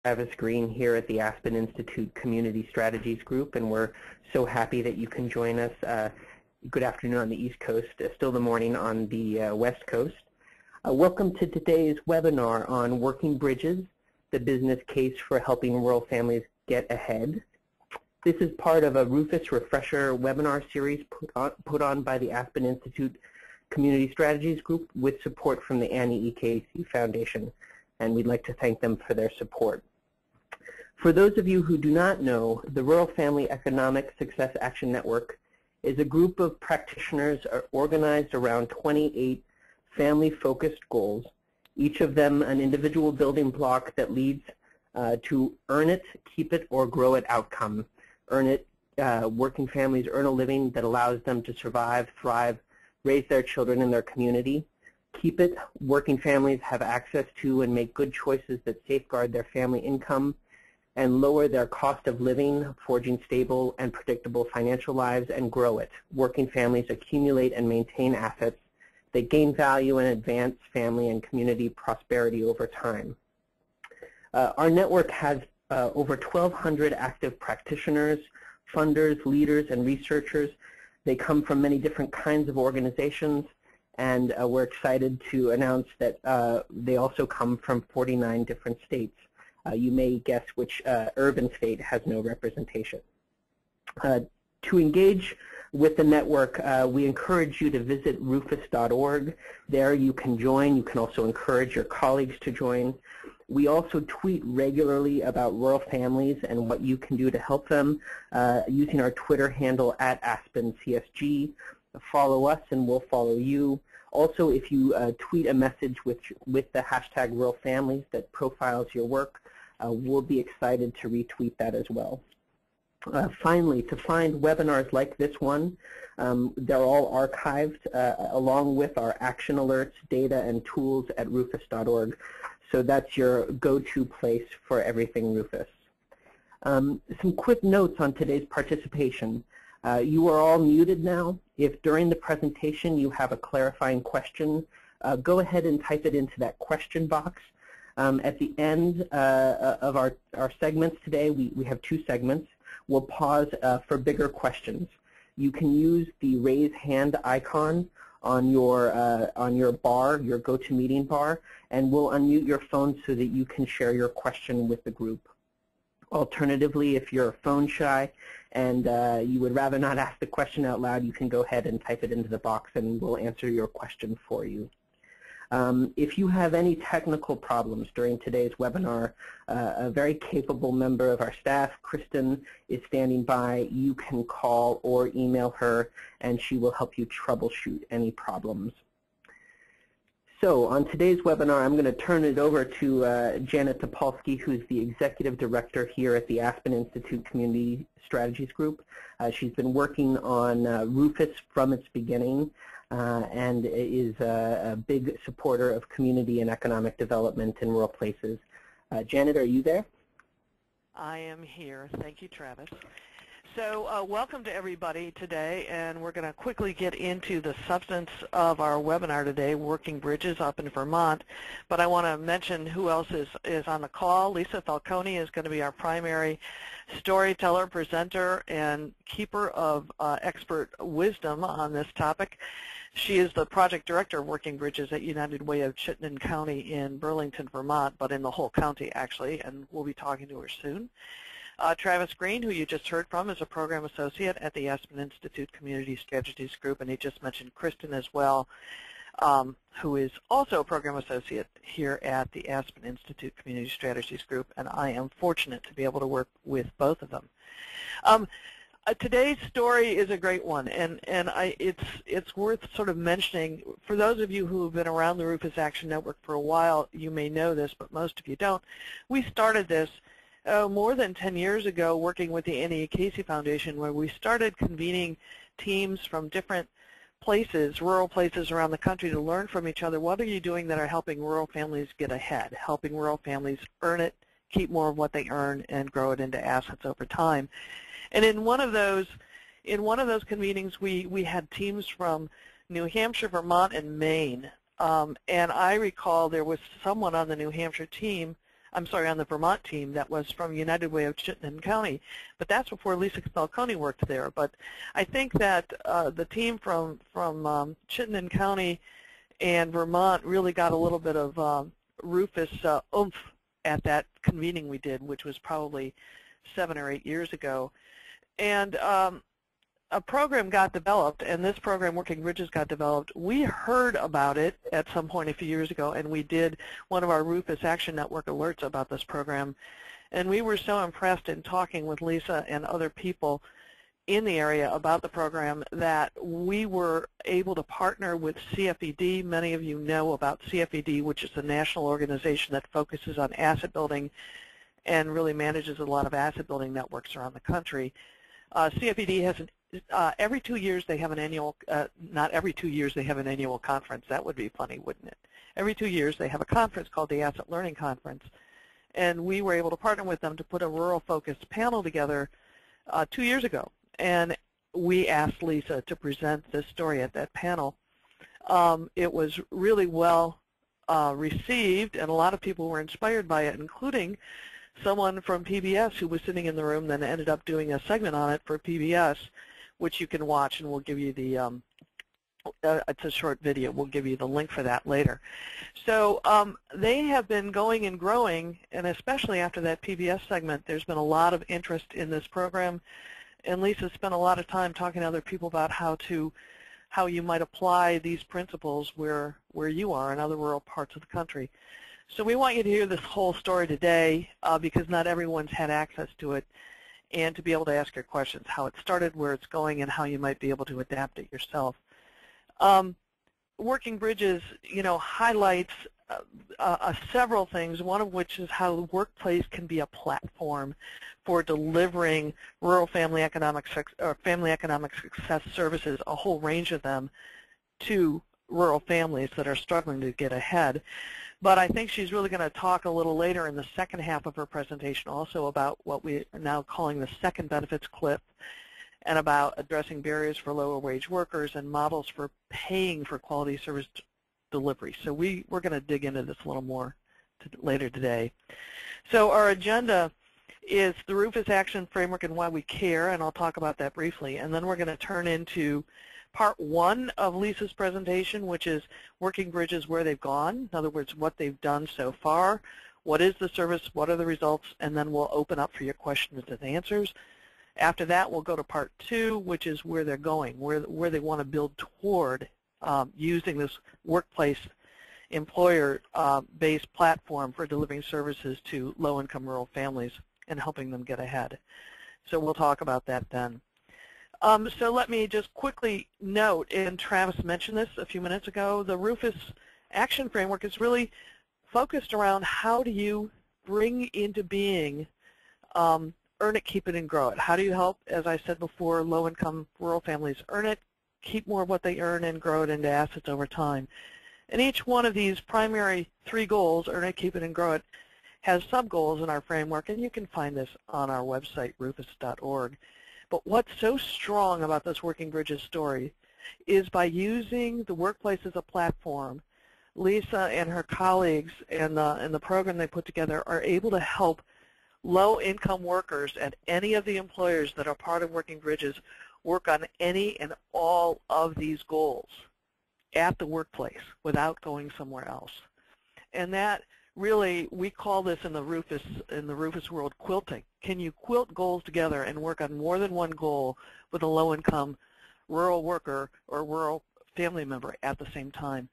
Travis Green here at the Aspen Institute Community Strategies Group, and we're so happy that you can join us. Good afternoon on the East Coast, still the morning on the West Coast. Welcome to today's webinar on Working Bridges, the business case for helping rural families get ahead. This is part of a Rufus Refresher webinar series put on by the Aspen Institute Community Strategies Group with support from the Annie E. Casey Foundation, and we'd like to thank them for their support. For those of you who do not know, the Rural Family Economic Success Action Network is a group of practitioners organized around 28 family-focused goals, each of them an individual building block that leads to earn it, keep it, or grow it outcome. Earn it, working families earn a living that allows them to survive, thrive, raise their children in their community. Keep it, working families have access to and make good choices that safeguard their family income and lower their cost of living, forging stable and predictable financial lives. And grow it, working families accumulate and maintain assets that gain value and advance family and community prosperity over time. Our network has over 1,200 active practitioners, funders, leaders, and researchers. They come from many different kinds of organizations, and we're excited to announce that they also come from 49 different states. You may guess which urban state has no representation. To engage with the network, we encourage you to visit rufus.org. There you can join. You can also encourage your colleagues to join. We also tweet regularly about rural families and what you can do to help them using our Twitter handle @AspenCSG. Follow us and we'll follow you. Also, if you tweet a message with the hashtag Rural Families that profiles your work, we'll be excited to retweet that as well. Finally, to find webinars like this one, they're all archived along with our action alerts, data, and tools at rufus.org. So that's your go-to place for everything Rufus. Some quick notes on today's participation. You are all muted now. If during the presentation you have a clarifying question, go ahead and type it into that question box. At the end of our segments today, we have two segments. We'll pause for bigger questions. You can use the raise hand icon on your bar, your GoToMeeting bar, and we'll unmute your phone so that you can share your question with the group. Alternatively, if you're phone shy and you would rather not ask the question out loud, you can go ahead and type it into the box and we'll answer your question for you. If you have any technical problems during today's webinar, a very capable member of our staff, Kristen, is standing by. You can call or email her and she will help you troubleshoot any problems. So on today's webinar, I'm going to turn it over to Janet Topolsky, who's the Executive Director here at the Aspen Institute Community Strategies Group. She's been working on Rufus from its beginning and is a big supporter of community and economic development in rural places. Janet, are you there? I am here. Thank you, Travis. So welcome to everybody today, and we're going to quickly get into the substance of our webinar today, Working Bridges up in Vermont. But I want to mention who else is on the call. Lisa Falcone is going to be our primary storyteller, presenter, and keeper of expert wisdom on this topic. She is the project director of Working Bridges at United Way of Chittenden County in Burlington, Vermont, but in the whole county, actually, and we'll be talking to her soon. Travis Green, who you just heard from, is a program associate at the Aspen Institute Community Strategies Group, and he just mentioned Kristen as well, who is also a program associate here at the Aspen Institute Community Strategies Group, and I am fortunate to be able to work with both of them. Today's story is a great one, and it's worth sort of mentioning. For those of you who have been around the Rufus Action Network for a while, you may know this, but most of you don't. We started this more than 10 years ago working with the Annie E. Casey Foundation, where we started convening teams from different places, rural places around the country, to learn from each other. What are you doing that are helping rural families get ahead, helping rural families earn it, keep more of what they earn, and grow it into assets over time? And in one of those convenings, we had teams from New Hampshire, Vermont, and Maine. And I recall there was someone on the New Hampshire team, I'm sorry, on the Vermont team that was from United Way of Chittenden County, but that's before Lisa Falcone worked there. But I think that the team from Chittenden County and Vermont really got a little bit of Rufus oomph at that convening we did, which was probably 7 or 8 years ago. And a program got developed, and this program, Working Bridges, got developed. We heard about it at some point a few years ago, and we did one of our Rufus Action Network alerts about this program. And we were so impressed in talking with Lisa and other people in the area about the program that we were able to partner with CFED. Many of you know about CFED, which is a national organization that focuses on asset building and really manages a lot of asset building networks around the country. CFED has every 2 years they have an annual, not every 2 years they have an annual conference. That would be funny, wouldn't it? Every 2 years they have a conference called the Asset Learning Conference. And we were able to partner with them to put a rural-focused panel together 2 years ago. And we asked Lisa to present this story at that panel. It was really well received, and a lot of people were inspired by it, including someone from PBS who was sitting in the room, then ended up doing a segment on it for PBS, which you can watch, and we'll give you the, it's a short video, we'll give you the link for that later. So they have been going and growing, and especially after that PBS segment, there's been a lot of interest in this program, and Lisa spent a lot of time talking to other people about how you might apply these principles where you are in other rural parts of the country. So we want you to hear this whole story today because not everyone's had access to it, and to be able to ask your questions, how it started, where it's going, and how you might be able to adapt it yourself. Working Bridges, highlights several things, one of which is how the workplace can be a platform for delivering rural family economic success services, a whole range of them, to rural families that are struggling to get ahead. But I think she's really going to talk a little later in the second half of her presentation also about what we are now calling the second benefits cliff, and about addressing barriers for lower wage workers and models for paying for quality service delivery. So we're going to dig into this a little more later today. So our agenda is the Rufus Action Framework and why we care, and I'll talk about that briefly. And then we're going to turn into part one of Lisa's presentation, which is Working Bridges, where they've gone. In other words, what they've done so far, what is the service, what are the results, and then we'll open up for your questions and answers. After that, we'll go to part two, which is where they're going, where they want to build toward using this workplace employer-based platform for delivering services to low-income rural families and helping them get ahead. So we'll talk about that then. So let me just quickly note, and Travis mentioned this a few minutes ago, the Rufus Action Framework is really focused around how do you bring into being earn it, keep it, and grow it. How do you help, as I said before, low-income rural families earn it, keep more of what they earn, and grow it into assets over time? And each one of these primary three goals, earn it, keep it, and grow it, has sub-goals in our framework, and you can find this on our website, rufus.org. But what's so strong about this Working Bridges story is by using the workplace as a platform, Lisa and her colleagues and the program they put together are able to help low-income workers at any of the employers that are part of Working Bridges work on any and all of these goals at the workplace without going somewhere else. And that really, we call this in the Rufus world quilting. Can you quilt goals together and work on more than one goal with a low-income rural worker or rural family member at the same time?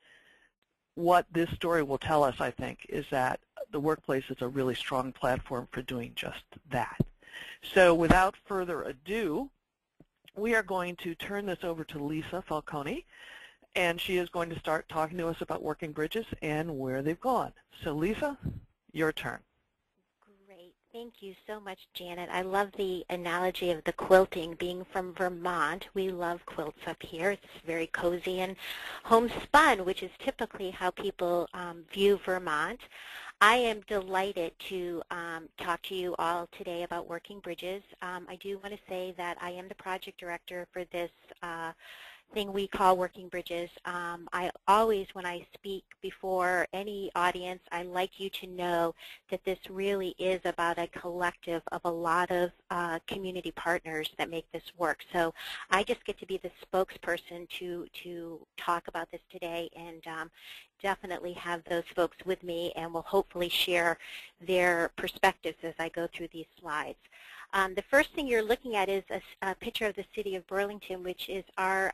What this story will tell us, I think, is that the workplace is a really strong platform for doing just that. So without further ado, we are going to turn this over to Lisa Falcone, and she is going to start talking to us about Working Bridges and where they've gone. So Lisa, your turn. Great. Thank you so much, Janet. I love the analogy of the quilting. Being from Vermont, we love quilts up here. It's very cozy and homespun, which is typically how people view Vermont. I am delighted to talk to you all today about Working Bridges. I do want to say that I am the project director for this thing we call Working Bridges. I always, when I speak before any audience, I like you to know that this really is about a collective of a lot of community partners that make this work. So I just get to be the spokesperson to talk about this today, and definitely have those folks with me, and will hopefully share their perspectives as I go through these slides. The first thing you're looking at is a picture of the city of Burlington, which is our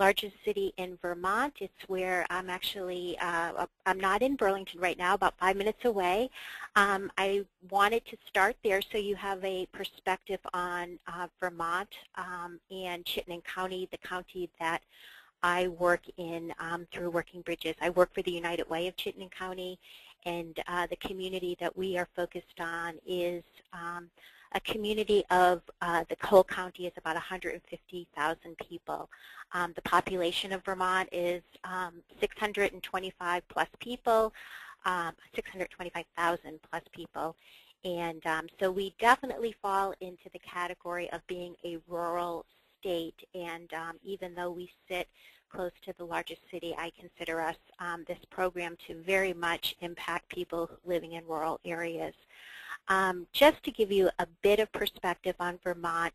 largest city in Vermont. It's where I'm actually, I'm not in Burlington right now, about 5 minutes away. I wanted to start there so you have a perspective on Vermont and Chittenden County, the county that I work in through Working Bridges. I work for the United Way of Chittenden County, and the community that we are focused on is a community of the whole county is about 150,000 people. The population of Vermont is 625 plus people, 625,000 plus people. And so we definitely fall into the category of being a rural state. And even though we sit close to the largest city, I consider us, this program, to very much impact people living in rural areas. Just to give you a bit of perspective on Vermont,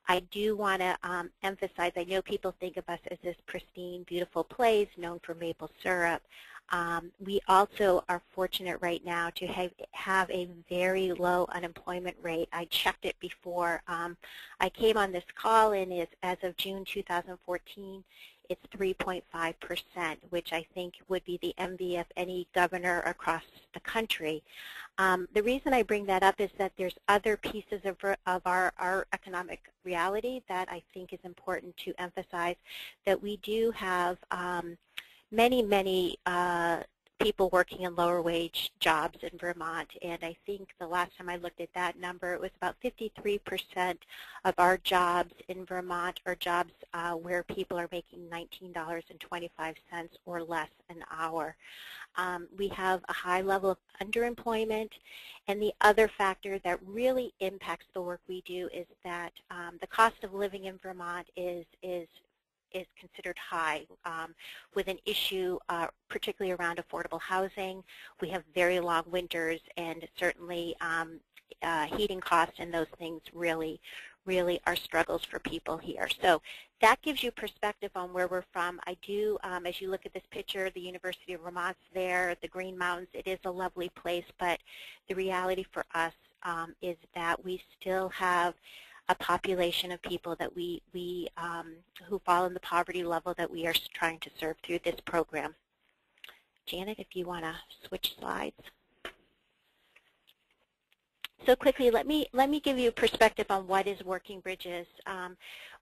I do want to emphasize, I know people think of us as this pristine, beautiful place known for maple syrup. We also are fortunate right now to have a very low unemployment rate. I checked it before I came on this call, and as of June 2014, it's 3.5%, which I think would be the envy of any governor across the country. The reason I bring that up is that there's other pieces of our economic reality that I think is important to emphasize, that we do have many people working in lower wage jobs in Vermont, and I think the last time I looked at that number, it was about 53% of our jobs in Vermont are jobs where people are making $19.25 or less an hour. We have a high level of underemployment, and the other factor that really impacts the work we do is that the cost of living in Vermont is considered high, with an issue particularly around affordable housing. We have very long winters, and certainly heating costs and those things really are struggles for people here. So that gives you perspective on where we're from. I do, as you look at this picture, the University of Vermont's there, the Green Mountains. It is a lovely place, but the reality for us is that we still have a population of people that who fall in the poverty level that we are trying to serve through this program. Janet, if you want to switch slides. So quickly, let me give you a perspective on what is Working Bridges.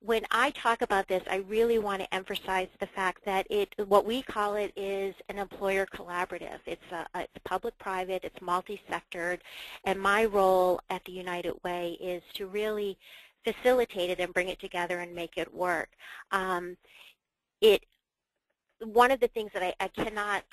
When I talk about this, I really want to emphasize the fact that what we call it is an employer collaborative. It's public-private, it's multi-sectored, and my role at the United Way is to really facilitate it and bring it together and make it work. One of the things that I cannot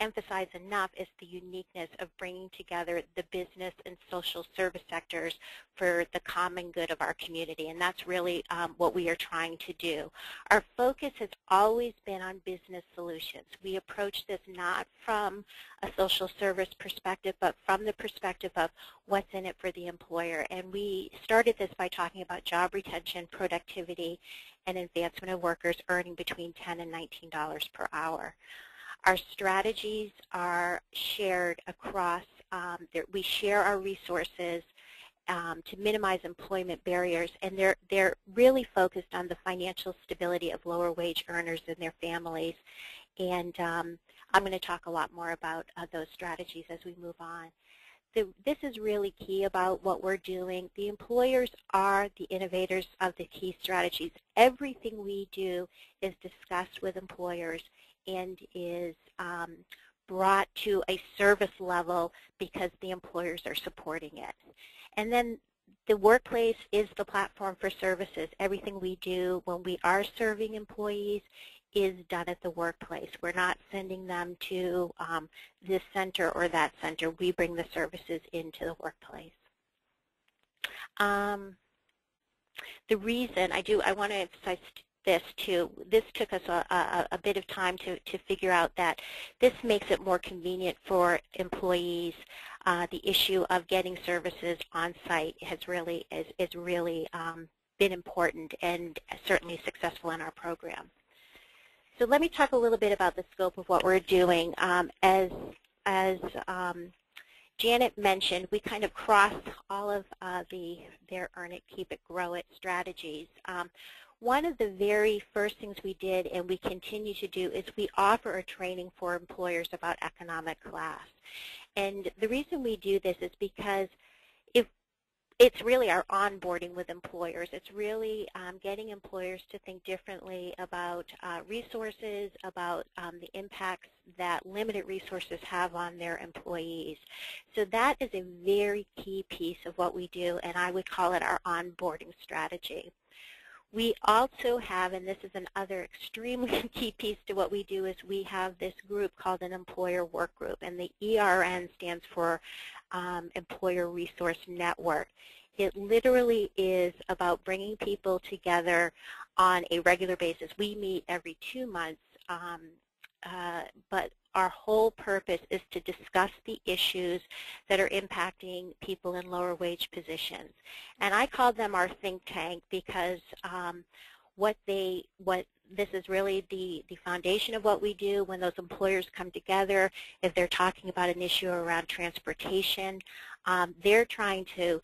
emphasize enough is the uniqueness of bringing together the business and social service sectors for the common good of our community, and that's really what we are trying to do. Our focus has always been on business solutions. We approach this not from a social service perspective, but from the perspective of what's in it for the employer. And we started this by talking about job retention, productivity, and advancement of workers earning between $10 and $19 per hour. Our strategies are shared across, we share our resources to minimize employment barriers, and they're really focused on the financial stability of lower wage earners and their families. And I'm going to talk a lot more about those strategies as we move on. This is really key about what we're doing. The employers are the innovators of the key strategies. Everything we do is discussed with employers and is brought to a service level because the employers are supporting it. And then the workplace is the platform for services. Everything we do when we are serving employees is done at the workplace. We're not sending them to this center or that center. We bring the services into the workplace. The reason I want to emphasize this too. This took us a bit of time to figure out that this makes it more convenient for employees. The issue of getting services on site has really been important and certainly successful in our program. So let me talk a little bit about the scope of what we're doing. As Janet mentioned, we kind of cross all of their Earn It, Keep It, Grow It strategies. One of the very first things we did, and we continue to do, is we offer a training for employers about economic class. And the reason we do this is because it's really our onboarding with employers. It's really getting employers to think differently about resources, about the impacts that limited resources have on their employees. So that is a very key piece of what we do, and I would call it our onboarding strategy. We also have, and this is another extremely key piece to what we do, is we have this group called an employer work group, and the ERN stands for Employer Resource Network. It literally is about bringing people together on a regular basis. We meet every 2 months, but our whole purpose is to discuss the issues that are impacting people in lower wage positions. And I call them our think tank because this is really the foundation of what we do. When those employers come together, if they're talking about an issue around transportation, they're trying to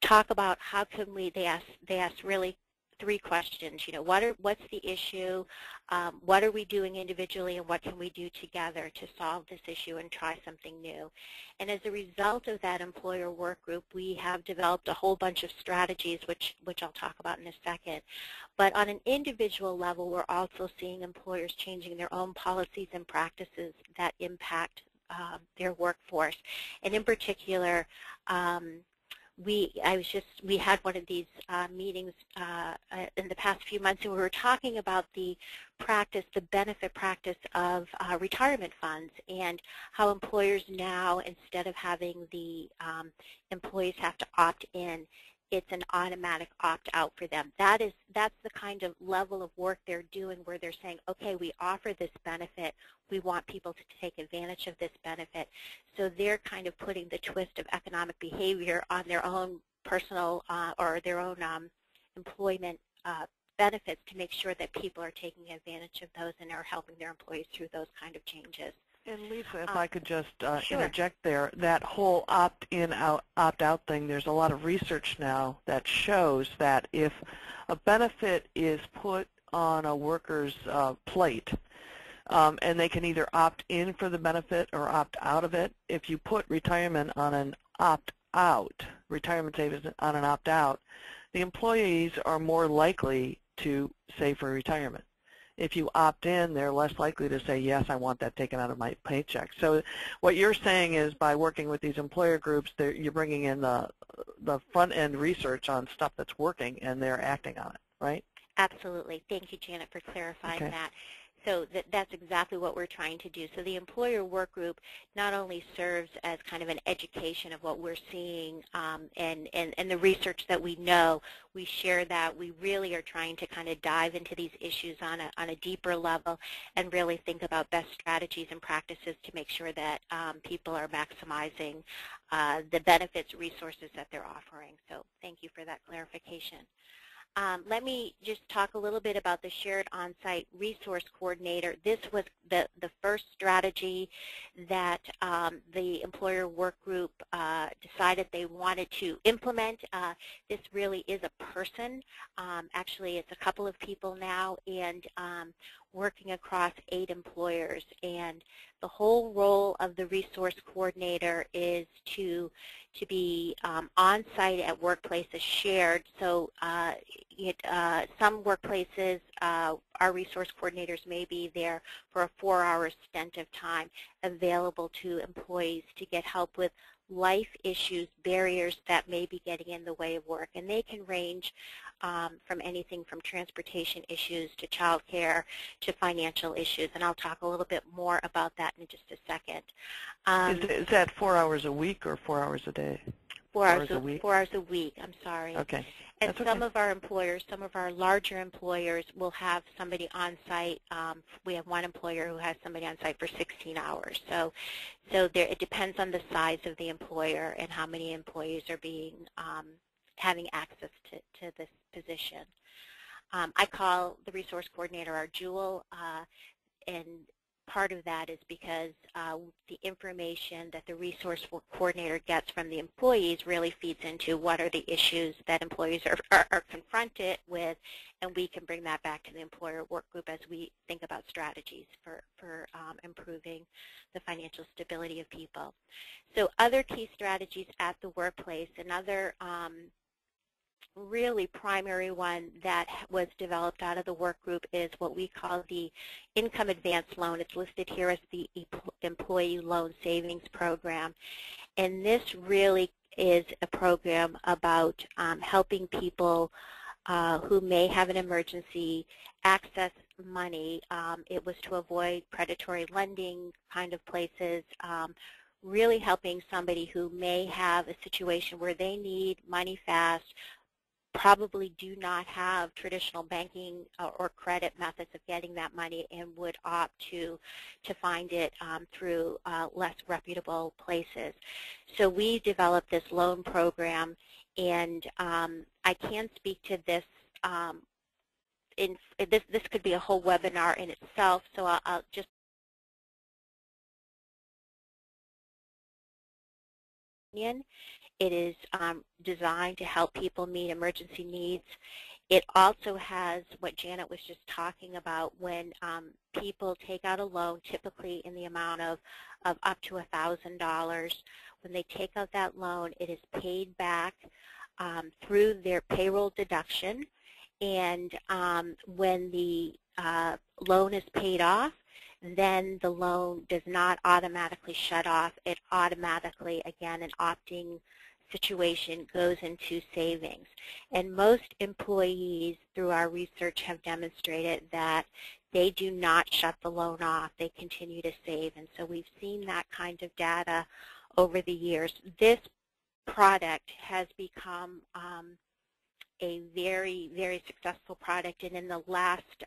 talk about how can we, they ask really 3 questions. You know, what's the issue, what are we doing individually, and what can we do together to solve this issue and try something new. And as a result of that employer work group, we have developed a whole bunch of strategies, which I'll talk about in a second. But on an individual level, we're also seeing employers changing their own policies and practices that impact their workforce. And in particular, we had one of these meetings in the past few months, and we were talking about the benefit practice of retirement funds, and how employers now, instead of having the employees have to opt in, it's an automatic opt-out for them. That's the kind of level of work they're doing, where they're saying, okay, we offer this benefit, we want people to take advantage of this benefit. So they're kind of putting the twist of economic behavior on their own personal or their own employment benefits to make sure that people are taking advantage of those and are helping their employees through those kind of changes. And Lisa, if I could just sure. interject there, that whole opt-in, opt-out thing, there's a lot of research now that shows that if a benefit is put on a worker's plate, and they can either opt in for the benefit or opt out of it, if you put retirement on an opt-out, retirement savings on an opt-out, the employees are more likely to save for retirement. If you opt in, they're less likely to say, yes, I want that taken out of my paycheck. So what you're saying is, by working with these employer groups, you're bringing in the front-end research on stuff that's working, and they're acting on it, right? Absolutely. Thank you, Janet, for clarifying that. So that's exactly what we're trying to do. So the employer work group not only serves as kind of an education of what we're seeing and the research that we know, we share that. We really are trying to kind of dive into these issues on a deeper level and really think about best strategies and practices to make sure that people are maximizing the benefits, resources that they're offering. So thank you for that clarification. Let me just talk a little bit about the Shared On-Site Resource Coordinator. This was the first strategy that the employer work group decided they wanted to implement. This really is a person. Actually, it's a couple of people now, and working across 8 employers. And the whole role of the resource coordinator is to be on-site at workplaces shared. So some workplaces, our resource coordinators may be there for a 4-hour stint of time, available to employees to get help with life issues, barriers that may be getting in the way of work. And they can range from anything from transportation issues to child care to financial issues. And I'll talk a little bit more about that in just a second. Is that 4 hours a week or 4 hours a day? hours a week? 4 hours a week, I'm sorry. Okay. And That's some okay. of our employers, some of our larger employers will have somebody on site. We have one employer who has somebody on site for 16 hours. So there, it depends on the size of the employer and how many employees are being having access to this position. I call the resource coordinator our jewel, and part of that is because the information that the resource coordinator gets from the employees really feeds into what are the issues that employees are confronted with, and we can bring that back to the employer work group as we think about strategies for improving the financial stability of people. So other key strategies at the workplace, another really primary one that was developed out of the work group is what we call the income advance loan. It's listed here as the Employee Loan Savings Program. And this really is a program about helping people who may have an emergency access money. It was to avoid predatory lending kind of places, really helping somebody who may have a situation where they need money fast, probably do not have traditional banking or credit methods of getting that money, and would opt to find it through less reputable places. So we developed this loan program, and I can speak to this. This could be a whole webinar in itself, so I'll just It is designed to help people meet emergency needs. It also has what Janet was just talking about, when people take out a loan, typically in the amount of up to $1,000. When they take out that loan, it is paid back through their payroll deduction. And when the loan is paid off, then the loan does not automatically shut off. It automatically, again, an opting situation, goes into savings. And most employees, through our research, have demonstrated that they do not shut the loan off. They continue to save. And so we've seen that kind of data over the years. This product has become a very, very successful product, and in the last,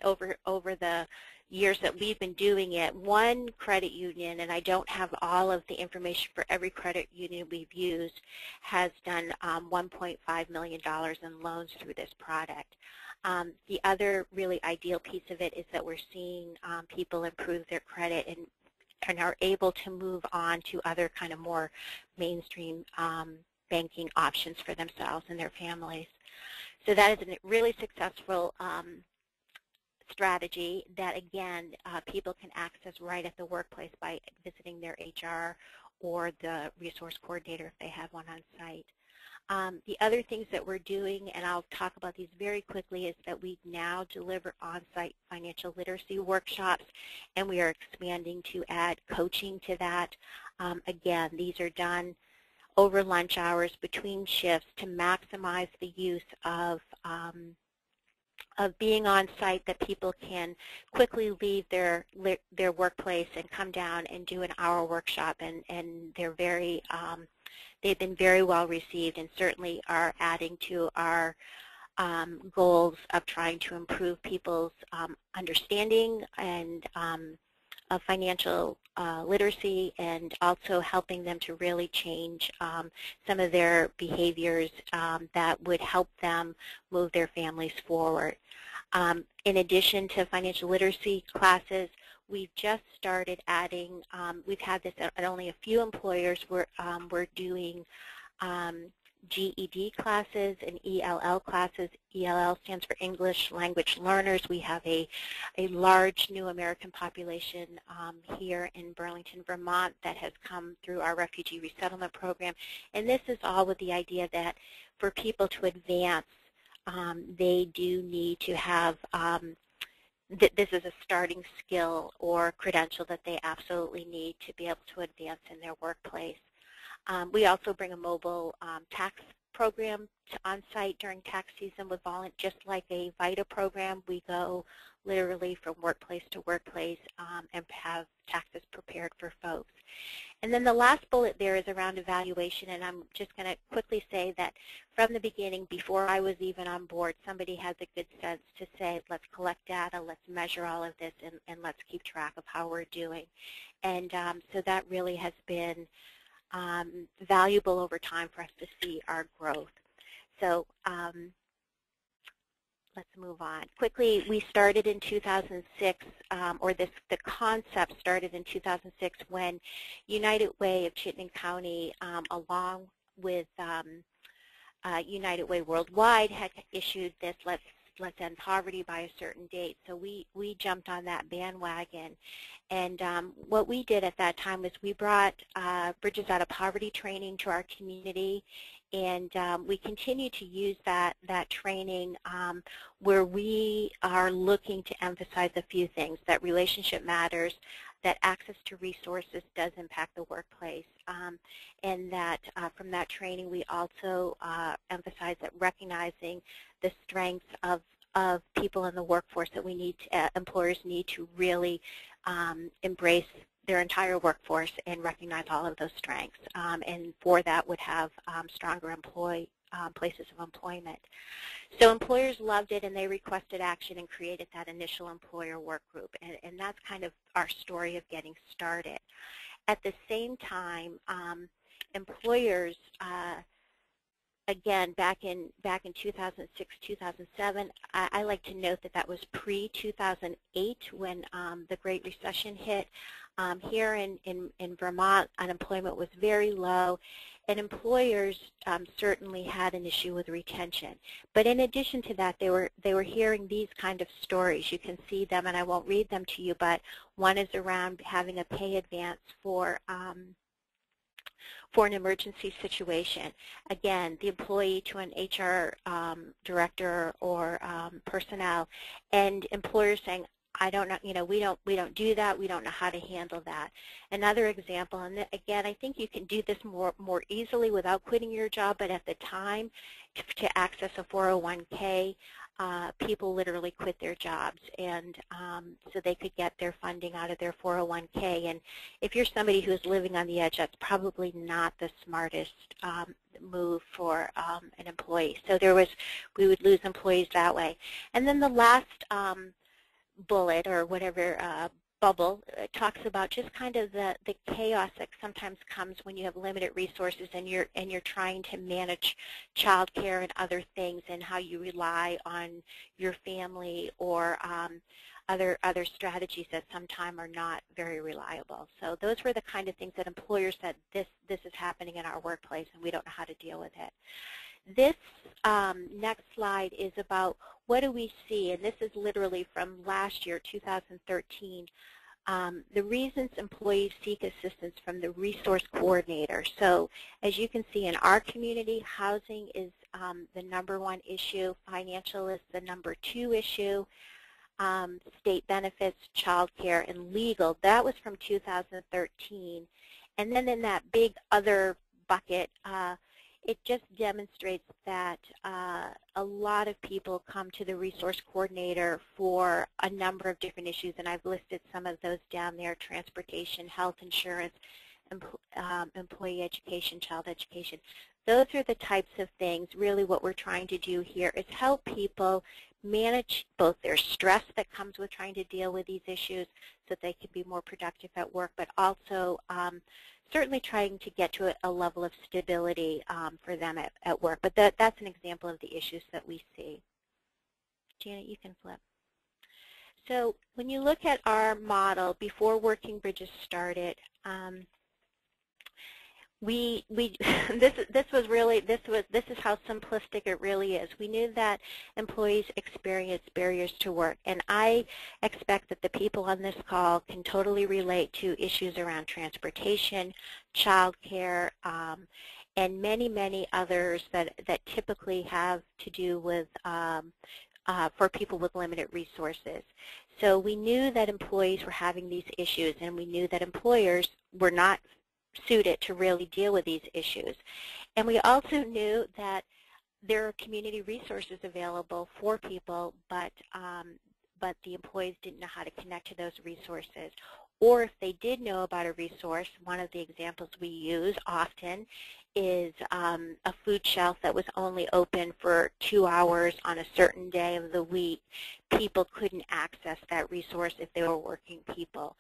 over the years that we've been doing it, one credit union, and I don't have all of the information for every credit union we've used, has done $1.5 million in loans through this product. The other really ideal piece of it is that we're seeing people improve their credit and are able to move on to other kind of more mainstream banking options for themselves and their families. So that is a really successful strategy that, again, people can access right at the workplace by visiting their HR or the resource coordinator if they have one on site. The other things that we're doing, and I'll talk about these very quickly, is that we now deliver on-site financial literacy workshops, and we are expanding to add coaching to that. Again, these are done over lunch hours, between shifts, to maximize the use of being on site, that people can quickly leave their workplace and come down and do an hour workshop, and they're very they've been very well received, and certainly are adding to our goals of trying to improve people's understanding and of financial literacy, and also helping them to really change some of their behaviors that would help them move their families forward. In addition to financial literacy classes, we've just started adding, we've had this at only a few employers, we're doing GED classes and ELL classes. ELL stands for English Language Learners. We have a large new American population here in Burlington, Vermont, that has come through our refugee resettlement program. And this is all with the idea that for people to advance, they do need to have this is a starting skill or credential that they absolutely need to be able to advance in their workplace. We also bring a mobile tax program on site during tax season with just like a VITA program. We go literally from workplace to workplace and have taxes prepared for folks. And then the last bullet there is around evaluation, and I'm just going to quickly say that from the beginning, before I was even on board, somebody has a good sense to say, let's collect data, let's measure all of this, and let's keep track of how we're doing. And so that really has been valuable over time for us to see our growth. So let's move on. Quickly, we started in 2006, the concept started in 2006 when United Way of Chittenden County, along with United Way Worldwide, had issued this let's end poverty by a certain date. So we jumped on that bandwagon. And what we did at that time was we brought Bridges Out of Poverty training to our community, and we continue to use that training where we are looking to emphasize a few things: that relationship matters, that access to resources does impact the workplace, and that from that training we also emphasize that recognizing the strengths of people in the workforce, that we need to, employers need to really embrace their entire workforce and recognize all of those strengths, and for that would have stronger places of employment. So employers loved it, and they requested action and created that initial employer work group, and that's kind of our story of getting started. At the same time, employers, again, back in 2006, 2007, I like to note that was pre-2008 when the Great Recession hit. Here in Vermont, unemployment was very low, and employers certainly had an issue with retention. But in addition to that, they were hearing these kind of stories. You can see them, and I won't read them to you, but one is around having a pay advance for an emergency situation. Again, the employee to an HR director or personnel, and employers saying, I don't know, we don't do that, we don't know how to handle that. Another example, and again, I think you can do this more easily without quitting your job, but at the time, to access a 401k, people literally quit their jobs, and so they could get their funding out of their 401k. And if you're somebody who's living on the edge, that's probably not the smartest move for an employee. So we would lose employees that way. And then the last bullet, or whatever bubble, talks about just kind of the chaos that sometimes comes when you have limited resources and you're trying to manage childcare and other things, and how you rely on your family or other strategies that sometimes are not very reliable. So those were the kind of things that employers said, this is happening in our workplace and we don't know how to deal with it. This next slide is about what do we see, and this is literally from last year, 2013, the reasons employees seek assistance from the resource coordinator. So as you can see in our community, housing is the #1 issue, financial is the #2 issue, state benefits, child care, and legal. That was from 2013. And then in that big other bucket, it just demonstrates that a lot of people come to the resource coordinator for a number of different issues, and I've listed some of those down there: transportation, health insurance, employee education, child education. Those are the types of things. Really what we're trying to do here is help people manage both their stress that comes with trying to deal with these issues so that they can be more productive at work, but also certainly trying to get to a level of stability for them at work. But that's an example of the issues that we see. Janet, you can flip. So when you look at our model before Working Bridges started, this is how simplistic it really is. We knew that employees experience barriers to work, and I expect that the people on this call can totally relate to issues around transportation, child care, and many others that typically have to do with for people with limited resources. So we knew that employees were having these issues, and we knew that employers were not suited to really deal with these issues. And we also knew that there are community resources available for people, but the employees didn't know how to connect to those resources, or if they did know about a resource, one of the examples we use often is a food shelf that was only open for 2 hours on a certain day of the week. People couldn't access that resource if they were working people.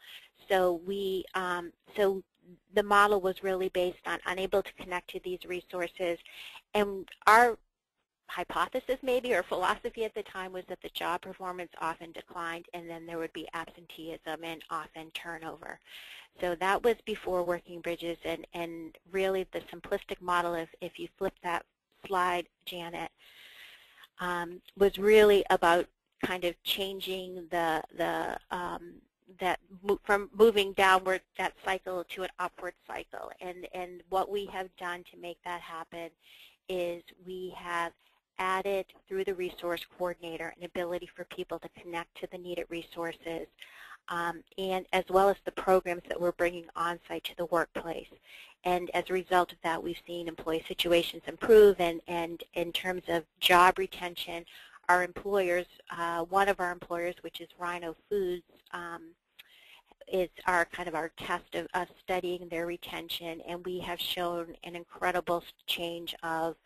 So so the model was really based on unable to connect to these resources, and our hypothesis maybe or philosophy at the time was that the job performance often declined, and then there would be absenteeism and often turnover. So that was before Working Bridges, and really the simplistic model, if you flip that slide, Janet, was really about kind of changing from moving downward that cycle to an upward cycle. And what we have done to make that happen is we have added through the resource coordinator an ability for people to connect to the needed resources, and as well as the programs that we're bringing on-site to the workplace. And as a result of that, we've seen employee situations improve, and in terms of job retention, our employers, one of our employers, which is Rhino Foods, is our test of studying their retention, and we have shown an incredible change of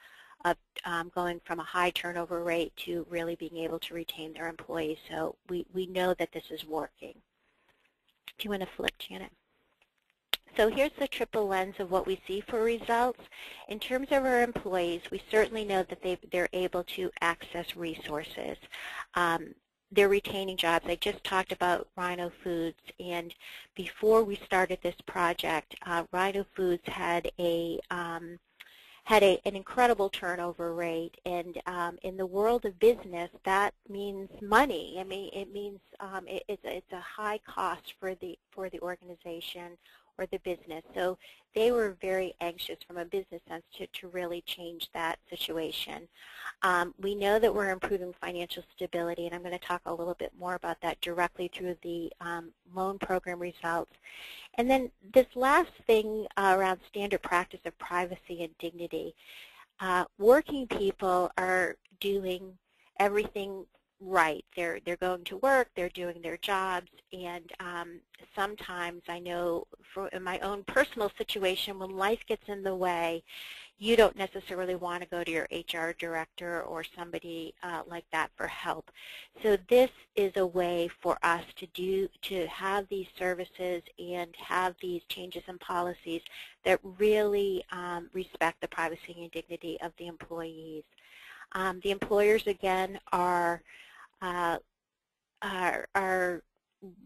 going from a high turnover rate to really being able to retain their employees. So we know that this is working. Do you want to flip, Janet? So here's the triple lens of what we see for results. In terms of our employees, we certainly know that they're able to access resources. They're retaining jobs. I just talked about Rhino Foods, and before we started this project, Rhino Foods had an incredible turnover rate, and in the world of business, that means money. I mean, it means it's a high cost for the organization or the business. So they were very anxious from a business sense to really change that situation. We know that we're improving financial stability, and I'm going to talk a little bit more about that directly through the loan program results. And then this last thing around standard practice of privacy and dignity. Working people are doing everything right. They're going to work, they're doing their jobs, and sometimes I know in my own personal situation, when life gets in the way, you don't necessarily want to go to your HR director or somebody like that for help. So this is a way for us to have these services and have these changes in policies that really respect the privacy and dignity of the employees. The employers, again, are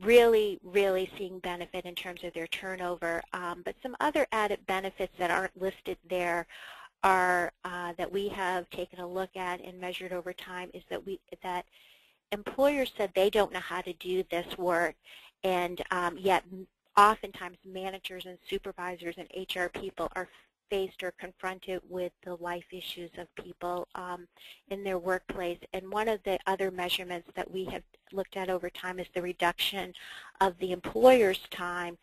really, really seeing benefit in terms of their turnover. But some other added benefits that aren't listed there are that we have taken a look at and measured over time is that employers said they don't know how to do this work, and yet oftentimes managers and supervisors and HR people are faced or confronted with the life issues of people in their workplace. And one of the other measurements that we have looked at over time is the reduction of the employer's time,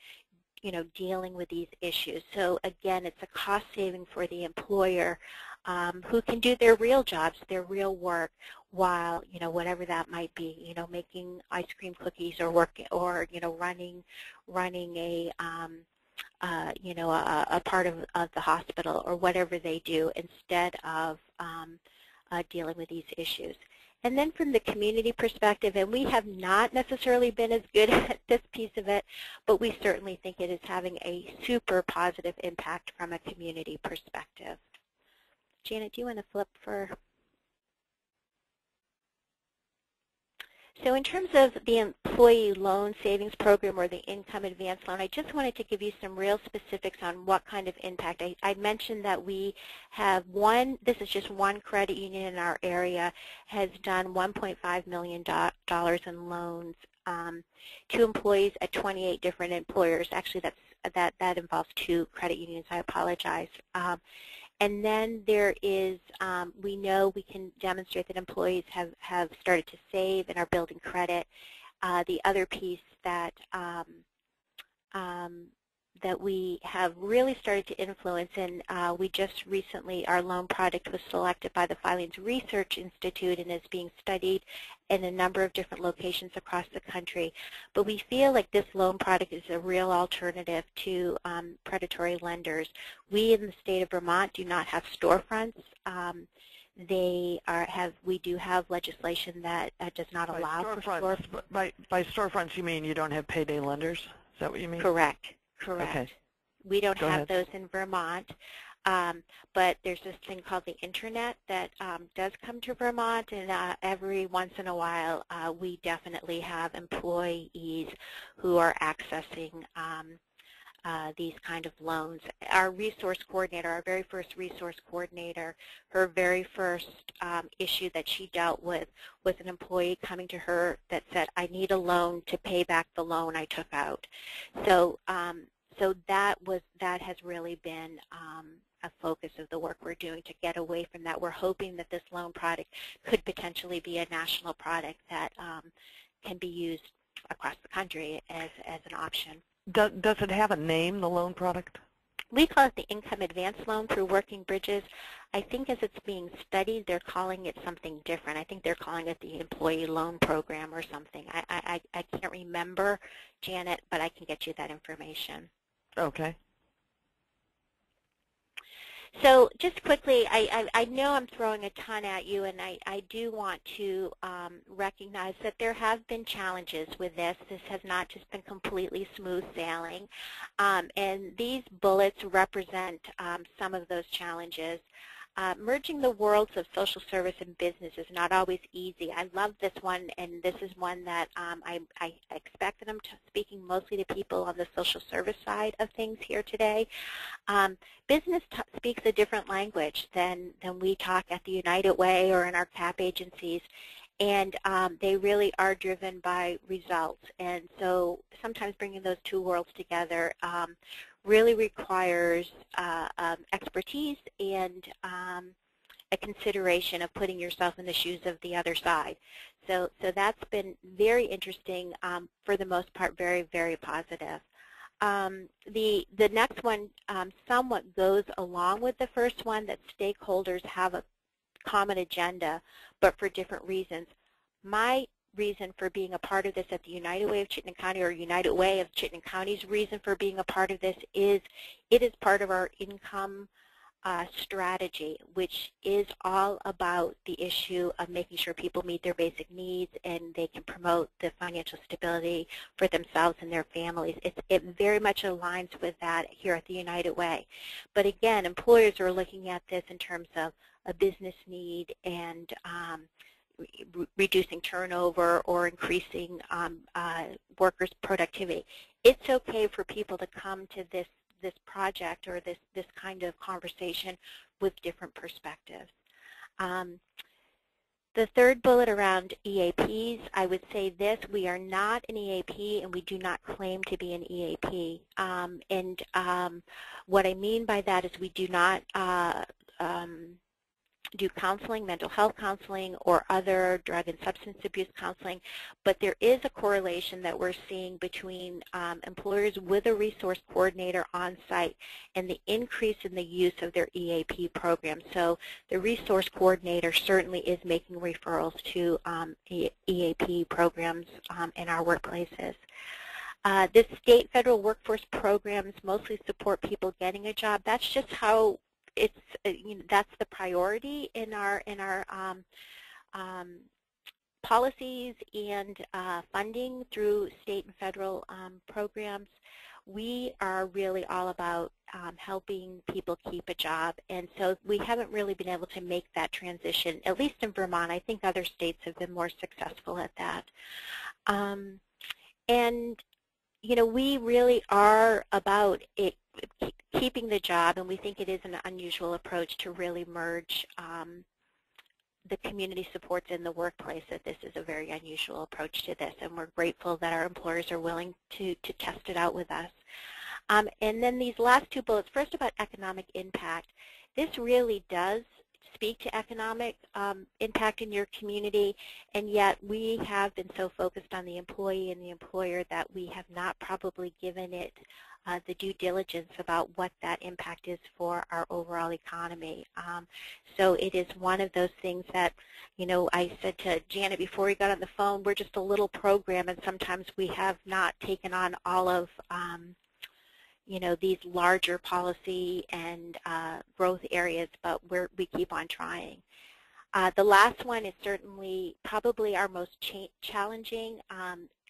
dealing with these issues. So again, it's a cost saving for the employer who can do their real jobs, their real work, while whatever that might be, making ice cream cookies or running a part of the hospital or whatever they do instead of dealing with these issues. And then from the community perspective, and we have not necessarily been as good at this piece of it, but we certainly think it is having a super positive impact from a community perspective. Janet, do you want to flip for? So in terms of the employee loan savings program or the income advance loan, I just wanted to give you some real specifics on what kind of impact. I mentioned that we have this is just one credit union in our area, has done $1.5 million in loans to employees at 28 different employers. Actually, that involves 2 credit unions. I apologize. And then there is, we know we can demonstrate that employees have started to save and are building credit. The other piece that that we have really started to influence, and we just recently, our loan product was selected by the Filings Research Institute and is being studied in a number of different locations across the country. But we feel like this loan product is a real alternative to predatory lenders. We in the state of Vermont do not have storefronts. We do have legislation that does not allow for storefronts. By storefronts, you mean you don't have payday lenders? Is that what you mean? Correct. Correct. Okay. We don't have ahead. those in Vermont, but there's this thing called the Internet that does come to Vermont, and every once in a while we definitely have employees who are accessing these kind of loans. Our resource coordinator, our very first resource coordinator, her very first issue that she dealt with was an employee coming to her that said, I need a loan to pay back the loan I took out. So, so that has really been a focus of the work we're doing to get away from that. We're hoping that this loan product could potentially be a national product that can be used across the country as an option. Does it have a name, the loan product? We call it the Income Advance Loan through Working Bridges. I think as it's being studied, they're calling it something different. I think they're calling it the Employee Loan Program or something. I can't remember, Janet, but I can get you that information. Okay. So just quickly, I know I'm throwing a ton at you, and I do want to recognize that there have been challenges with this. This has not just been completely smooth sailing. And these bullets represent some of those challenges. Merging the worlds of social service and business is not always easy. I love this one, and this is one that I expect that I'm speaking mostly to people on the social service side of things here today. Business speaks a different language than we talk at the United Way or in our CAP agencies, and they really are driven by results. And so sometimes bringing those two worlds together really requires expertise and a consideration of putting yourself in the shoes of the other side. So that's been very interesting, for the most part, very, very positive. The next one somewhat goes along with the first one, that stakeholders have a common agenda, but for different reasons. My reason for being a part of this at the United Way of Chittenden County, or United Way of Chittenden County's reason for being a part of this, is it is part of our income strategy, which is all about the issue of making sure people meet their basic needs and they can promote the financial stability for themselves and their families. It very much aligns with that here at the United Way. But again, employers are looking at this in terms of a business need and reducing turnover or increasing workers' productivity. It's okay for people to come to this project or this kind of conversation with different perspectives. The third bullet around EAPs, I would say this: we are not an EAP and we do not claim to be an EAP. What I mean by that is we do not do counseling, mental health counseling, or other drug and substance abuse counseling, but there is a correlation that we're seeing between employers with a resource coordinator on site and the increase in the use of their EAP program. So the resource coordinator certainly is making referrals to EAP programs in our workplaces. The state federal workforce programs mostly support people getting a job. That's just how that's the priority in our policies and funding through state and federal programs. We are really all about helping people keep a job, and so we haven't really been able to make that transition, at least in Vermont. I think other states have been more successful at that. And you know, we really are about it, keeping the job, and we think it is an unusual approach to really merge the community supports in the workplace, that this is a very unusual approach to this, and we're grateful that our employers are willing to test it out with us. And then these last two bullets, first about economic impact. This really does speak to economic impact in your community, and yet we have been so focused on the employee and the employer that we have not probably given it the due diligence about what that impact is for our overall economy. So it is one of those things that, you know, I said to Janet before we got on the phone, we're just a little program, and sometimes we have not taken on all of you know, these larger policy and growth areas, but we keep on trying. The last one is certainly probably our most challenging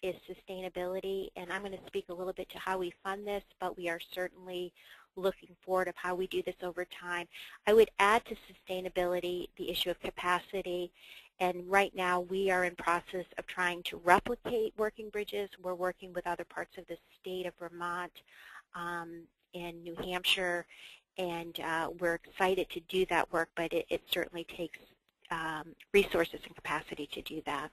is sustainability, and I'm going to speak a little bit to how we fund this, but we are certainly looking forward of how we do this over time. I would add to sustainability the issue of capacity, and right now we are in process of trying to replicate working bridges. We're working with other parts of the state of Vermont and New Hampshire, and we're excited to do that work, but it certainly takes resources and capacity to do that.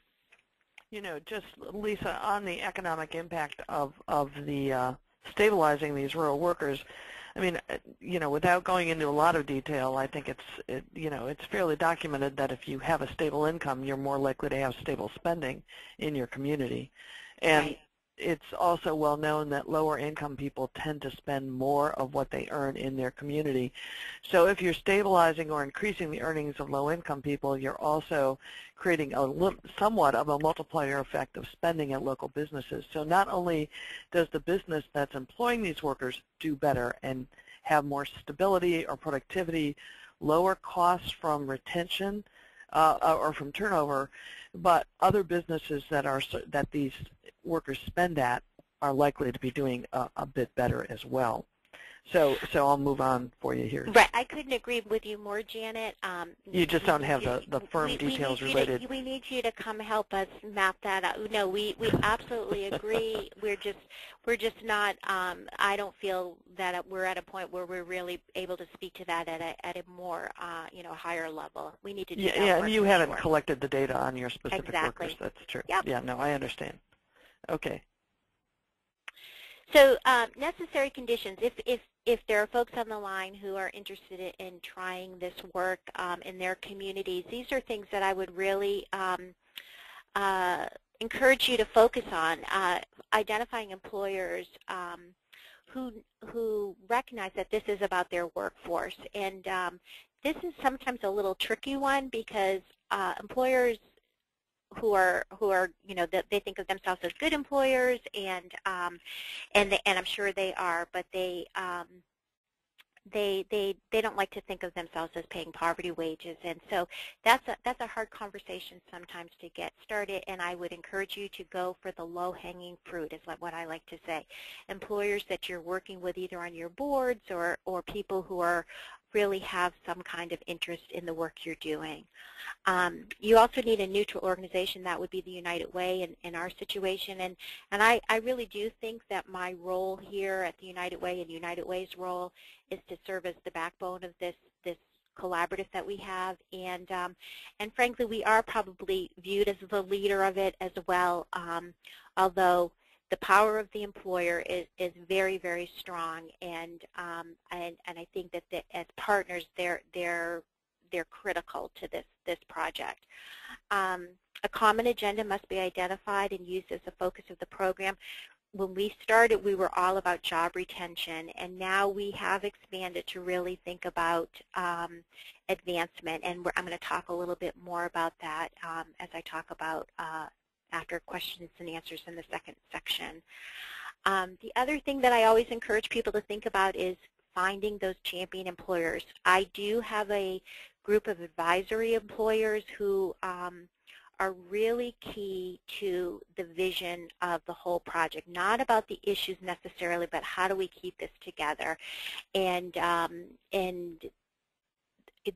You know, just Lisa, on the economic impact of the stabilizing these rural workers, I mean, you know, without going into a lot of detail, I think you know, it's fairly documented that if you have a stable income, you're more likely to have stable spending in your community. And right. It's also well known that lower income people tend to spend more of what they earn in their community. So if you're stabilizing or increasing the earnings of low income people, you're also creating somewhat of a multiplier effect of spending at local businesses. So not only does the business that's employing these workers do better and have more stability or productivity, lower costs from retention or from turnover, but other businesses that these workers spend at are likely to be doing a bit better as well. So I'll move on for you here. Right, I couldn't agree with you more, Janet. You just don't have the firm details related. We need you to come help us map that out. No, we absolutely agree. We're just not. I don't feel that we're at a point where we're really able to speak to that at a more you know, higher level. We need to do that Yeah, work and you for haven't sure. collected the data on your specific Exactly. workers. That's true. Yep. Yeah, no, I understand. Okay. So necessary conditions, if there are folks on the line who are interested in trying this work in their communities, these are things that I would really encourage you to focus on. Identifying employers who recognize that this is about their workforce. And this is sometimes a little tricky one because employers who are you know, that they think of themselves as good employers, and I'm sure they are, but they don't like to think of themselves as paying poverty wages, and so that's a hard conversation sometimes to get started. And I would encourage you to go for the low-hanging fruit, is what I like to say. Employers that you're working with either on your boards or people who are really have some kind of interest in the work you're doing. You also need a neutral organization. That would be the United Way in our situation, and I really do think that my role here at the United Way and United Way's role is to serve as the backbone of this collaborative that we have, and frankly, we are probably viewed as the leader of it as well, although the power of the employer is very, very strong, and I think that as partners, they're critical to this project. A common agenda must be identified and used as the focus of the program. When we started, we were all about job retention, and now we have expanded to really think about advancement, and I'm going to talk a little bit more about that as I talk about after questions and answers in the second section. The other thing that I always encourage people to think about is finding those champion employers. I do have a group of advisory employers who are really key to the vision of the whole project, not about the issues necessarily, but how do we keep this together. And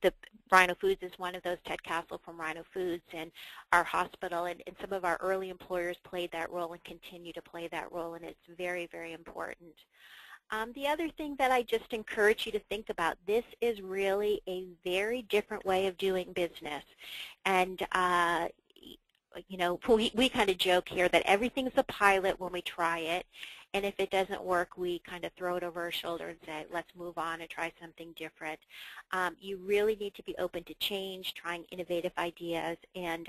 the Rhino Foods is one of those. Ted Castle from Rhino Foods, and our hospital, and some of our early employers played that role and continue to play that role, and it's very, very important. The other thing that I just encourage you to think about, this is really a very different way of doing business. And you know, we kind of joke here that everything's a pilot when we try it, and if it doesn't work, we kind of throw it over our shoulder and say, let's move on and try something different. You really need to be open to change, trying innovative ideas, and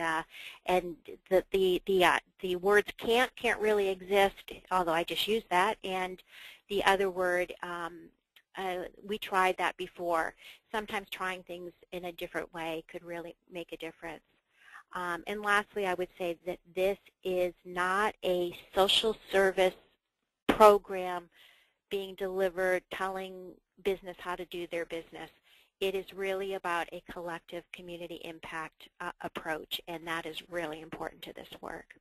the words can't really exist, although I just used that, and the other word, we tried that before. Sometimes trying things in a different way could really make a difference. And lastly, I would say that this is not a social service program being delivered telling business how to do their business. It is really about a collective community impact approach, and that is really important to this work.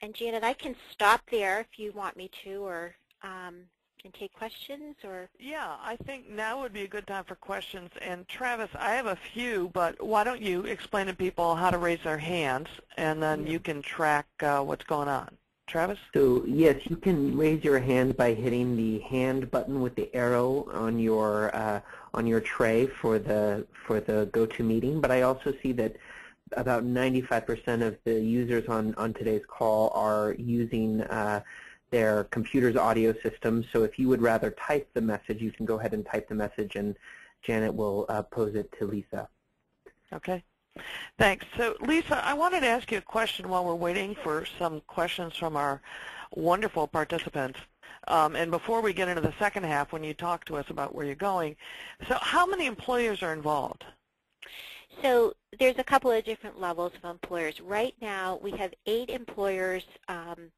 And Janet, I can stop there if you want me to, or can take questions, or? Yeah, I think now would be a good time for questions. And Travis, I have a few, but why don't you explain to people how to raise their hands, and then you can track what's going on. Travis? So yes, you can raise your hand by hitting the hand button with the arrow on your tray for the GoToMeeting. But I also see that about 95% of the users on today's call are using their computer's audio system. So if you would rather type the message, you can go ahead and type the message, and Janet will pose it to Lisa. Okay. Thanks. So, Lisa, I wanted to ask you a question while we're waiting for some questions from our wonderful participants. And before we get into the second half, when you talk to us about where you're going, so how many employers are involved? So there's a couple of different levels of employers. Right now, we have 8 employers,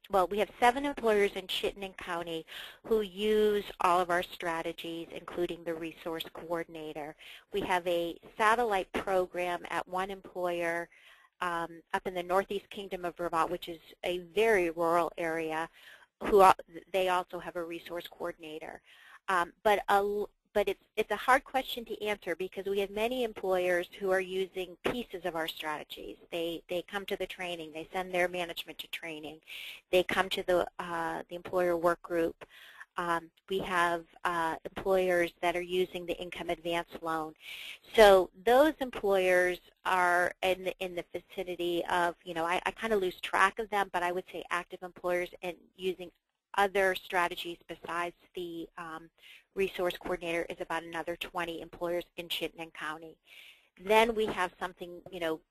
well, we have 7 employers in Chittenden County who use all of our strategies, including the resource coordinator. We have a satellite program at one employer up in the Northeast Kingdom of Vermont, which is a very rural area, they also have a resource coordinator. But it's a hard question to answer because we have many employers who are using pieces of our strategies. They come to the training. They send their management to training. They come to the employer work group. We have employers that are using the income advance loan. So those employers are in the vicinity of, I kind of lose track of them, but I would say active employers and using other strategies besides the resource coordinator is about another 20 employers in Chittenden County. Then we have something,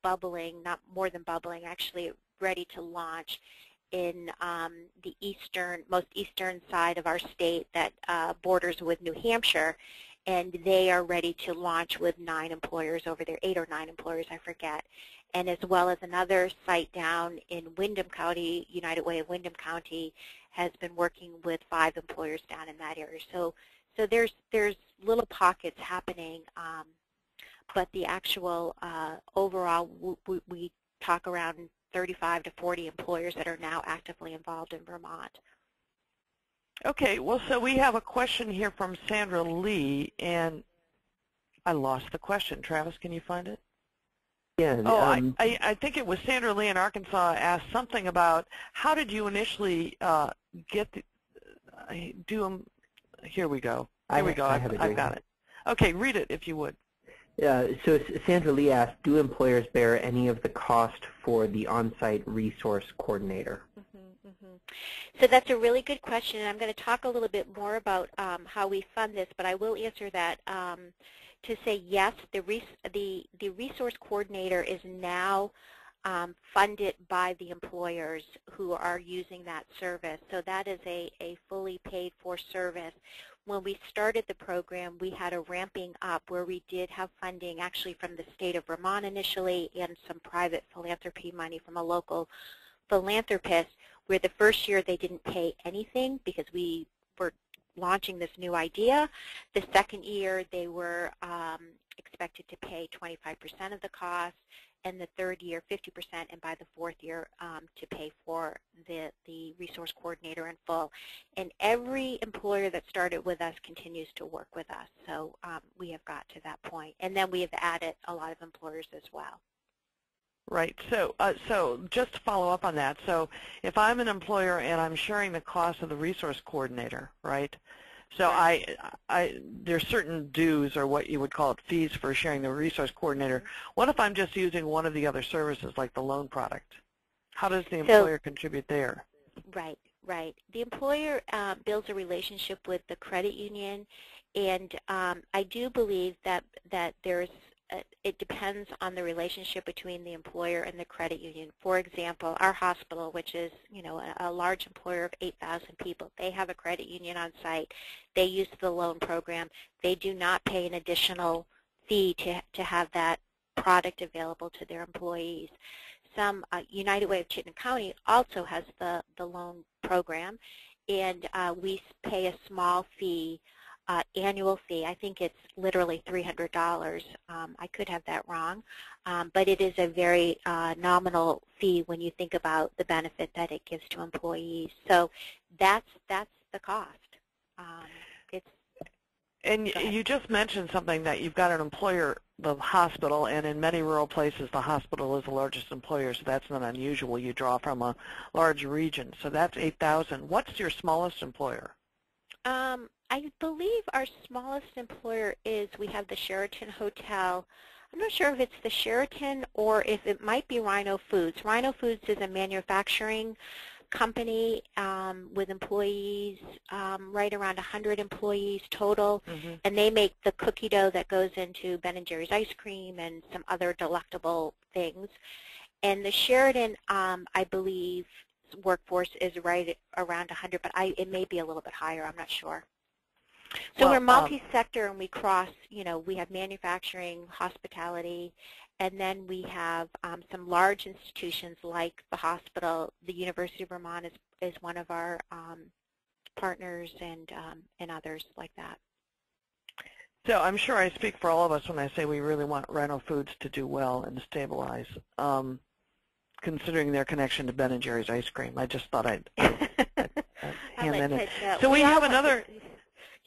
bubbling, not more than bubbling, actually ready to launch in the most eastern side of our state that borders with New Hampshire, and they are ready to launch with 9 employers over there, 8 or 9 employers, I forget, and as well as another site down in Windham County, United Way of Windham County, has been working with 5 employers down in that area. So there's little pockets happening, but the actual overall, we talk around 35 to 40 employers that are now actively involved in Vermont. Okay, well, so we have a question here from Sandra Lee, and I lost the question. Travis, can you find it? Yeah. Oh, I think it was Sandra Lee in Arkansas asked something about how did you initially get do them. Here we go. Here we go. I've got it. Okay, read it if you would. So Sandra Lee asked, do employers bear any of the cost for the on-site resource coordinator? So that's a really good question, and I'm going to talk a little bit more about how we fund this, but I will answer that to say yes, the resource coordinator is now funded by the employers who are using that service. So that is a fully paid for service. When we started the program, we had a ramping up where we did have funding actually from the state of Vermont initially and some private philanthropy money from a local philanthropist, where the first year they didn't pay anything because we were launching this new idea. The second year they were expected to pay 25% of the cost, and the third year 50%, and by the fourth year to pay for the resource coordinator in full. And every employer that started with us continues to work with us. So we have got to that point. And then we have added a lot of employers as well. Right. So just to follow up on that, so if I'm an employer and I'm sharing the cost of the resource coordinator, right? So there's certain dues, or what you would call it, fees for sharing the resource coordinator. What if I'm just using one of the other services, like the loan product? How does the employer contribute there? Right. The employer builds a relationship with the credit union, and I do believe that there's it depends on the relationship between the employer and the credit union. For example, our hospital, which is a large employer of 8,000 people, they have a credit union on site. They use the loan program. They do not pay an additional fee to have that product available to their employees. Some United Way of Chittenden County also has the loan program, and we pay a small fee, annual fee. I think it's literally $300. I could have that wrong, but it is a very nominal fee when you think about the benefit that it gives to employees. So that's the cost. And you just mentioned something, that you've got an employer, the hospital, and in many rural places the hospital is the largest employer, so that's not unusual. You draw from a large region. So that's 8,000. What's your smallest employer? I believe our smallest employer is, we have the Sheraton Hotel. I'm not sure if it's the Sheraton or if it might be Rhino Foods. Rhino Foods is a manufacturing company with employees, right around 100 employees total, and they make the cookie dough that goes into Ben & Jerry's ice cream and some other delectable things. And the Sheraton, I believe, workforce is right around 100, but it may be a little bit higher. I'm not sure. So we're multi-sector, and we cross, we have manufacturing, hospitality, and then we have some large institutions like the hospital. The University of Vermont is one of our partners, and others like that. So I'm sure I speak for all of us when I say we really want Rhino Foods to do well and to stabilize, considering their connection to Ben & Jerry's ice cream. I just thought I'd hand that in. So we have another.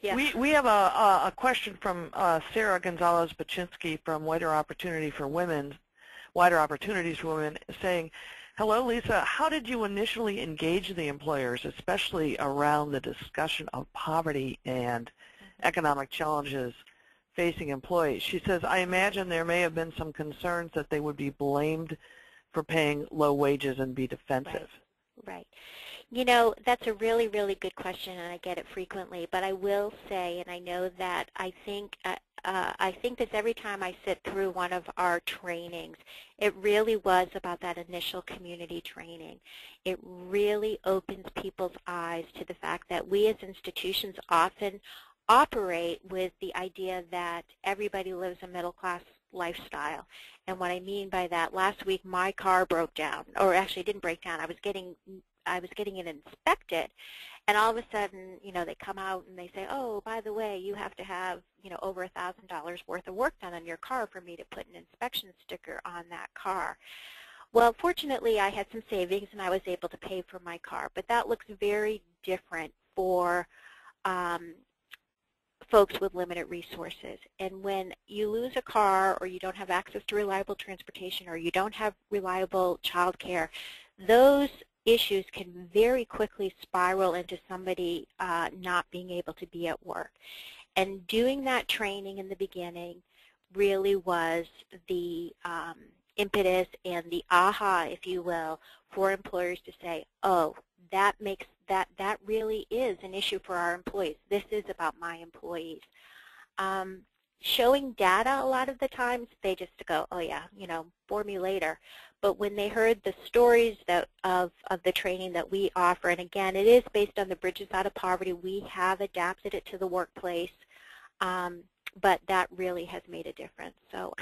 Yeah. We have a question from Sarah Gonzalez-Baczynski from Wider Opportunities for Women, saying, hello, Lisa. How did you initially engage the employers, especially around the discussion of poverty and economic challenges facing employees? She says, I imagine there may have been some concerns that they would be blamed for paying low wages and be defensive. Right. That's a really, really good question, and I get it frequently. But I will say, and I know that I think this every time I sit through one of our trainings, it really was about that initial community training. It really opens people's eyes to the fact that we as institutions often operate with the idea that everybody lives a middle-class lifestyle. And what I mean by that, last week my car broke down, or actually it didn't break down. I was getting it inspected, and all of a sudden, they come out and they say, oh, by the way, you have to have, over $1,000 worth of work done on your car for me to put an inspection sticker on that car. Well, fortunately, I had some savings and I was able to pay for my car, but that looks very different for folks with limited resources. And when you lose a car, or you don't have access to reliable transportation, or you don't have reliable child care, those issues can very quickly spiral into somebody not being able to be at work. And doing that training in the beginning really was the impetus and the aha, if you will, for employers to say, oh, that really is an issue for our employees. This is about my employees. Showing data, a lot of the times, they just go, oh yeah, bore me later. But when they heard the stories of the training that we offer, and again, it is based on the Bridges Out of Poverty, we have adapted it to the workplace, but that really has made a difference. So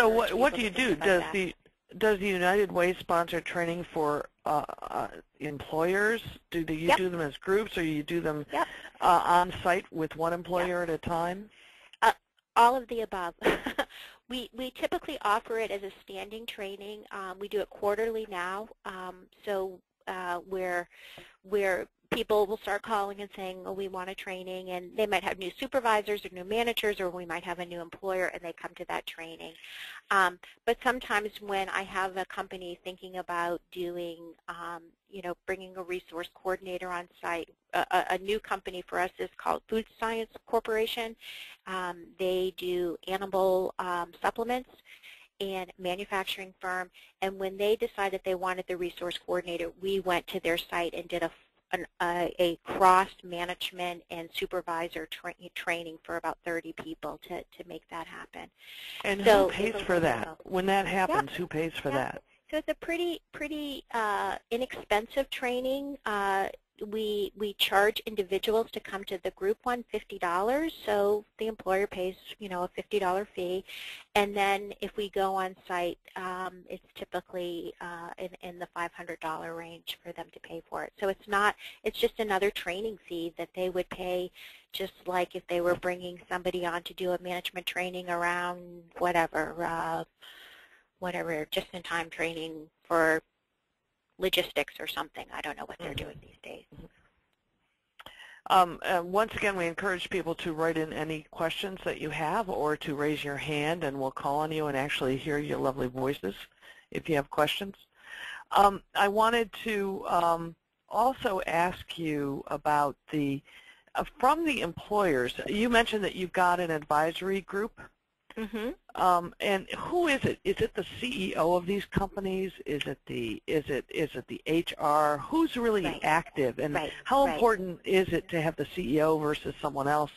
what do you do? Does the United Way sponsor training for employers? Do you do them as groups, or you do them on site with one employer at a time? All of the above. We typically offer it as a standing training. We do it quarterly now, where people will start calling and saying, oh, we want a training, and they might have new supervisors or new managers, or we might have a new employer, and they come to that training. But sometimes when I have a company thinking about doing, bringing a resource coordinator on site, a new company for us is called Food Science Corporation. They do animal supplements and manufacturing firm, and when they decided they wanted the resource coordinator, we went to their site and did a a cross management and supervisor training for about 30 people to make that happen. And so who pays for that? When that happens, yeah, who pays for that? So it's a pretty inexpensive training. We charge individuals to come to the group one $50, so the employer pays a $50 fee, and then if we go on site, it's typically in the $500 range for them to pay for it. So it's just another training fee that they would pay, just like if they were bringing somebody on to do a management training around whatever just-in-time training for logistics or something. I don't know what they're doing these days. Once again, we encourage people to write in any questions that you have or to raise your hand, and we'll call on you and actually hear your lovely voices if you have questions. I wanted to also ask you about from the employers. You mentioned that you've got an advisory group. Mm-hmm. And who is it? Is it the CEO of these companies? Is it the HR? Who's really active? And how important is it to have the CEO versus someone else?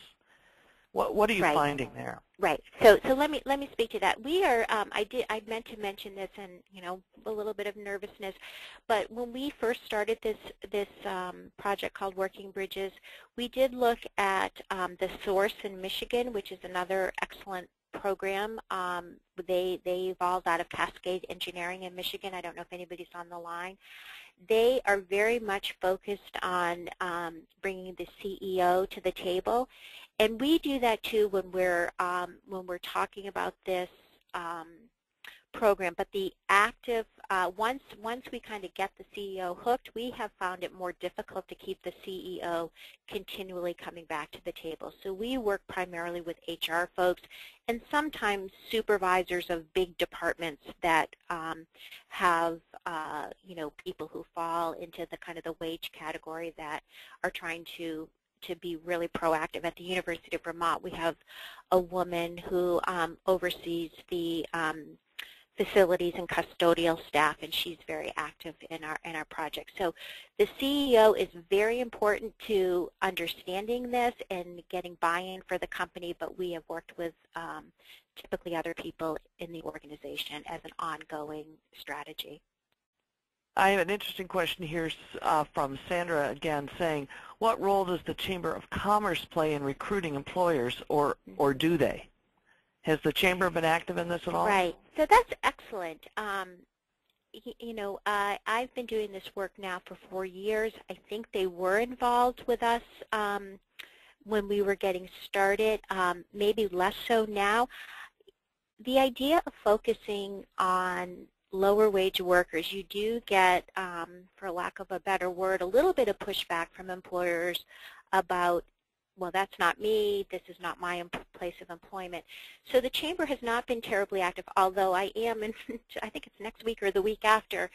What are you finding there? Right. So let me speak to that. We are. I meant to mention this, and a little bit of nervousness, but when we first started this project called Working Bridges, we did look at the Source in Michigan, which is another excellent program. They evolved out of Cascade Engineering in Michigan. I don't know if anybody's on the line. They are very much focused on bringing the CEO to the table, and we do that too when we're talking about this program. But the active once we kind of get the CEO hooked, we have found it more difficult to keep the CEO continually coming back to the table. So we work primarily with HR folks and sometimes supervisors of big departments that have people who fall into the kind of the wage category that are trying to be really proactive. At the University of Vermont, we have a woman who oversees the facilities and custodial staff, and she's very active in our project. So the CEO is very important to understanding this and getting buy-in for the company, but we have worked with typically other people in the organization as an ongoing strategy. I have an interesting question here from Sandra again saying, what role does the Chamber of Commerce play in recruiting employers, or do they? Has the Chamber been active in this at all? Right. So that's excellent. I've been doing this work now for 4 years. I think they were involved with us when we were getting started, maybe less so now. The idea of focusing on lower wage workers, you do get, for lack of a better word, a little bit of pushback from employers about, well, that's not me, this is not my place of employment. So the Chamber has not been terribly active, although I am, I think it's next week or the week after,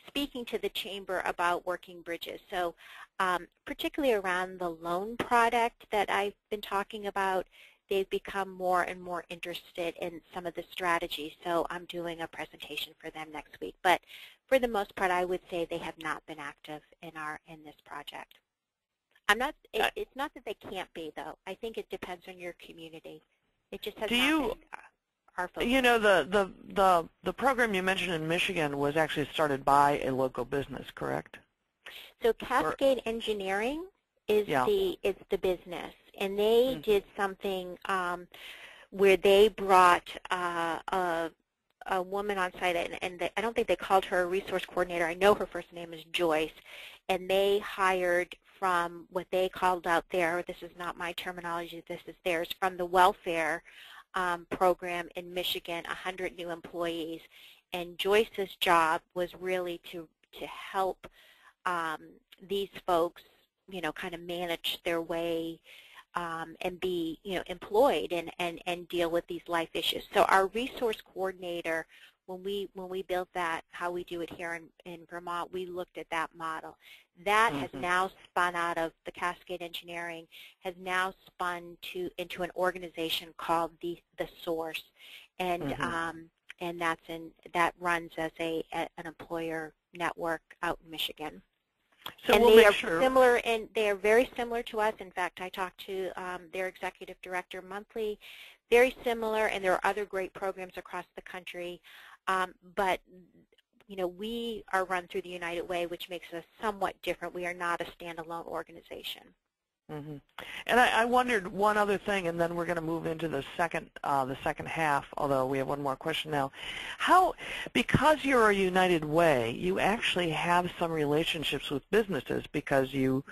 speaking to the Chamber about Working Bridges. So particularly around the loan product that I've been talking about, they've become more and more interested in some of the strategies. So I'm doing a presentation for them next week. But for the most part, I would say they have not been active in this project. It's not that they can't be, though. I think it depends on your community. It just has not been our focus. You know, the program you mentioned in Michigan was actually started by a local business, correct? So Cascade Engineering is the business, and they did something where they brought a woman on site, and I don't think they called her a resource coordinator. I know her first name is Joyce, and they hired from what they called out there, this is not my terminology, this is theirs, from the welfare program in Michigan, 100 new employees. And Joyce's job was really to help these folks, kind of manage their way and be, employed and deal with these life issues. So our resource coordinator, when we built that, how we do it here in Vermont, we looked at that model. That has now spun out of the Cascade Engineering, has now spun into an organization called the Source, and that runs as an employer network out in Michigan. So and we'll they make are sure. similar, and they are very similar to us. In fact, I talk to their executive director monthly. Very similar, and there are other great programs across the country. But we are run through the United Way, which makes us somewhat different. We are not a standalone organization. Mm-hmm. And I wondered one other thing, and then we're going to move into the second half, although we have one more question now. Because you're a United Way, you actually have some relationships with businesses because Right.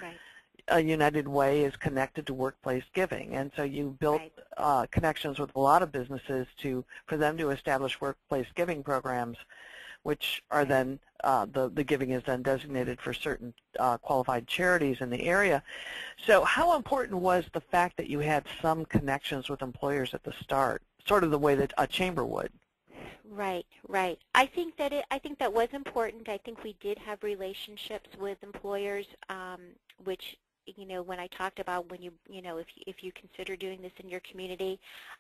a United Way is connected to workplace giving, and so you built connections with a lot of businesses for them to establish workplace giving programs, which are then, the giving is then designated for certain qualified charities in the area. So how important was the fact that you had some connections with employers at the start, sort of the way that a chamber would? Right, right. I think that was important. I think we did have relationships with employers, which when I talked about if you consider doing this in your community,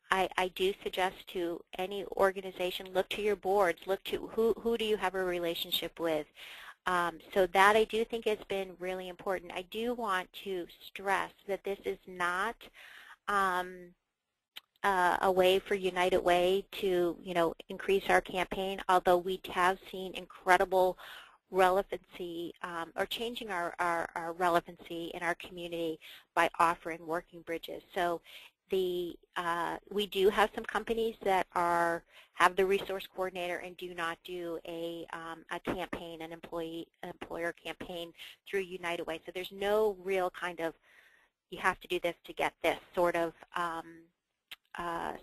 I do suggest to any organization, look to your boards, look to who do you have a relationship with. So that I do think has been really important. I do want to stress that this is not a way for United Way to increase our campaign, although we have seen incredible relevancy or changing our relevancy in our community by offering working bridges. So we do have some companies that have the resource coordinator and do not do a campaign, an employer campaign through United Way. So there's no real kind of you have to do this to get this sort of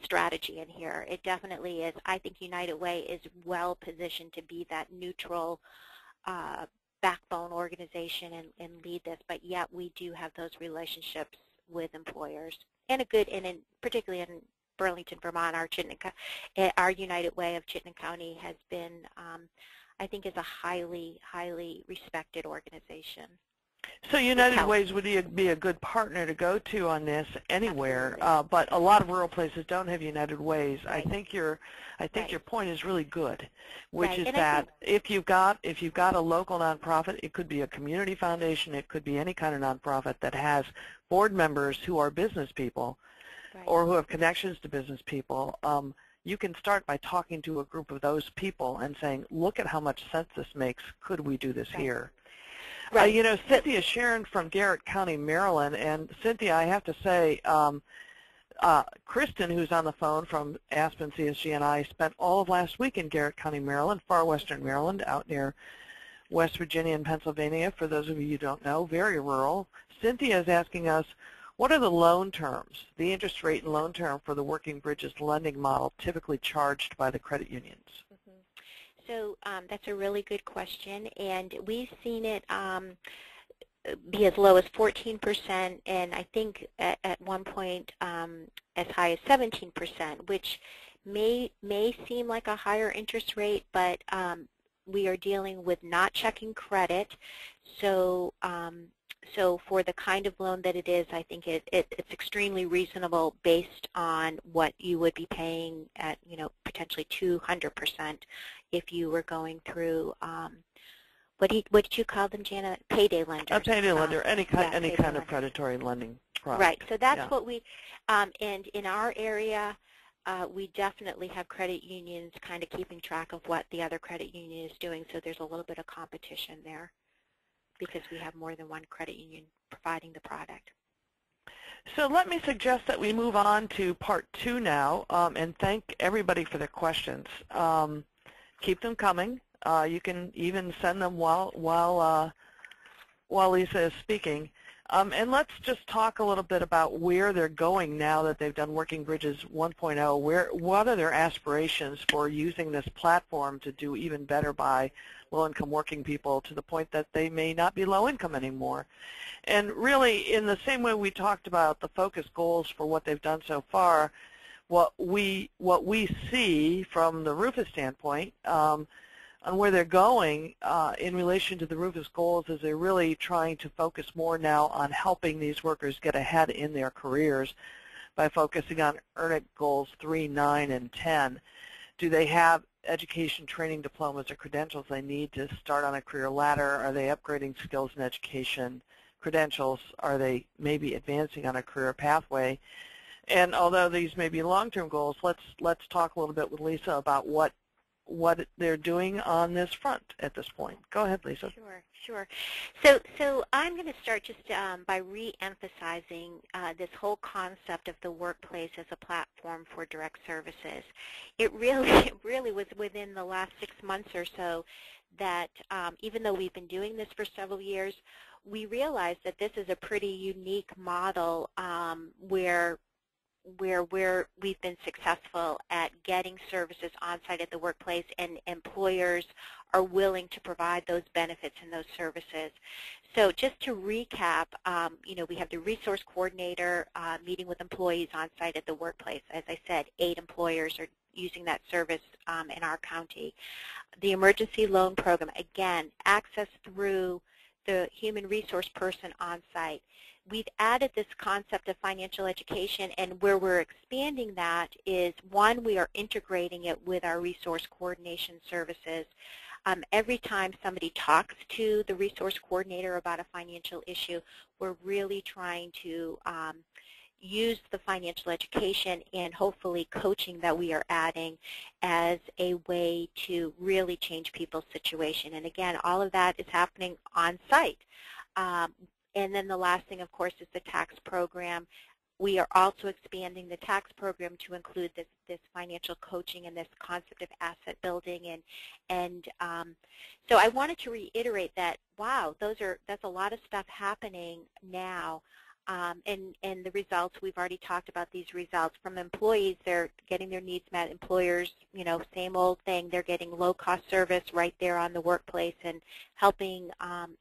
strategy in here. It definitely is. I think United Way is well positioned to be that neutral backbone organization and lead this, but yet we do have those relationships with employers, and particularly in Burlington, Vermont, our United Way of Chittenden County has been, I think, is a highly, highly respected organization. So United Ways would be a good partner to go to on this anywhere, but a lot of rural places don't have United Ways. Right. I think your point is really good, which right. is and that if you've got a local nonprofit, it could be a community foundation, it could be any kind of nonprofit that has board members who are business people, right. or who have connections to business people. You can start by talking to a group of those people and saying, look at how much sense this makes. Could we do this right. here? Right. Cynthia Sharon from Garrett County, Maryland, and Cynthia, I have to say, Kristen, who's on the phone from Aspen CSG, and I spent all of last week in Garrett County, Maryland, far western Maryland, out near West Virginia and Pennsylvania, for those of you who don't know, very rural. Cynthia is asking us, what are the loan terms, the interest rate and loan term for the Working Bridges lending model typically charged by the credit unions? So that's a really good question, and we've seen it be as low as 14%, and I think at one point as high as 17%, which may seem like a higher interest rate, but we are dealing with not checking credit. So so for the kind of loan that it is, I think it's extremely reasonable based on what you would be paying at potentially 200% if you were going through what did you call them, Janet? Payday lenders. A payday lender, any kind of predatory lending product. Right. So that's what we and in our area, we definitely have credit unions kind of keeping track of what the other credit union is doing. So there's a little bit of competition there, because we have more than one credit union providing the product. So let me suggest that we move on to part 2 now, and thank everybody for their questions. Keep them coming. You can even send them while Lisa is speaking. And let's just talk a little bit about where they're going now that they've done Working Bridges 1.0. What are their aspirations for using this platform to do even better by low-income working people, to the point that they may not be low-income anymore? And really, in the same way we talked about the focus goals for what they've done so far, what we see from the Rufus standpoint on where they're going in relation to the Rufus goals is they're really trying to focus more now on helping these workers get ahead in their careers by focusing on EARN IT goals 3, 9, and 10. Do they have education, training, diplomas, or credentials they need to start on a career ladder? Are they upgrading skills and education credentials? Are they maybe advancing on a career pathway? And although these may be long-term goals, let's talk a little bit with Lisa about what they're doing on this front at this point. Go ahead, Lisa. Sure. So I'm going to start just by re-emphasizing this whole concept of the workplace as a platform for direct services. It really was within the last 6 months or so that even though we've been doing this for several years, we realized that this is a pretty unique model where we've been successful at getting services on-site at the workplace, and employers are willing to provide those benefits and those services. So just to recap, we have the resource coordinator meeting with employees on-site at the workplace. As I said, 8 employers are using that service in our county. The emergency loan program, again, access through the human resource person on-site. We've added this concept of financial education, and where we're expanding that is, one, we are integrating it with our resource coordination services. Every time somebody talks to the resource coordinator about a financial issue, we're really trying to use the financial education and hopefully coaching that we are adding as a way to really change people's situation. And again, all of that is happening on site. And then the last thing, of course, is the tax program. We are also expanding the tax program to include this financial coaching and this concept of asset building. And so I wanted to reiterate that, wow, that's a lot of stuff happening now. And the results, we've already talked about these results. From employees, they're getting their needs met. Employers, same old thing. They're getting low-cost service right there on the workplace and helping.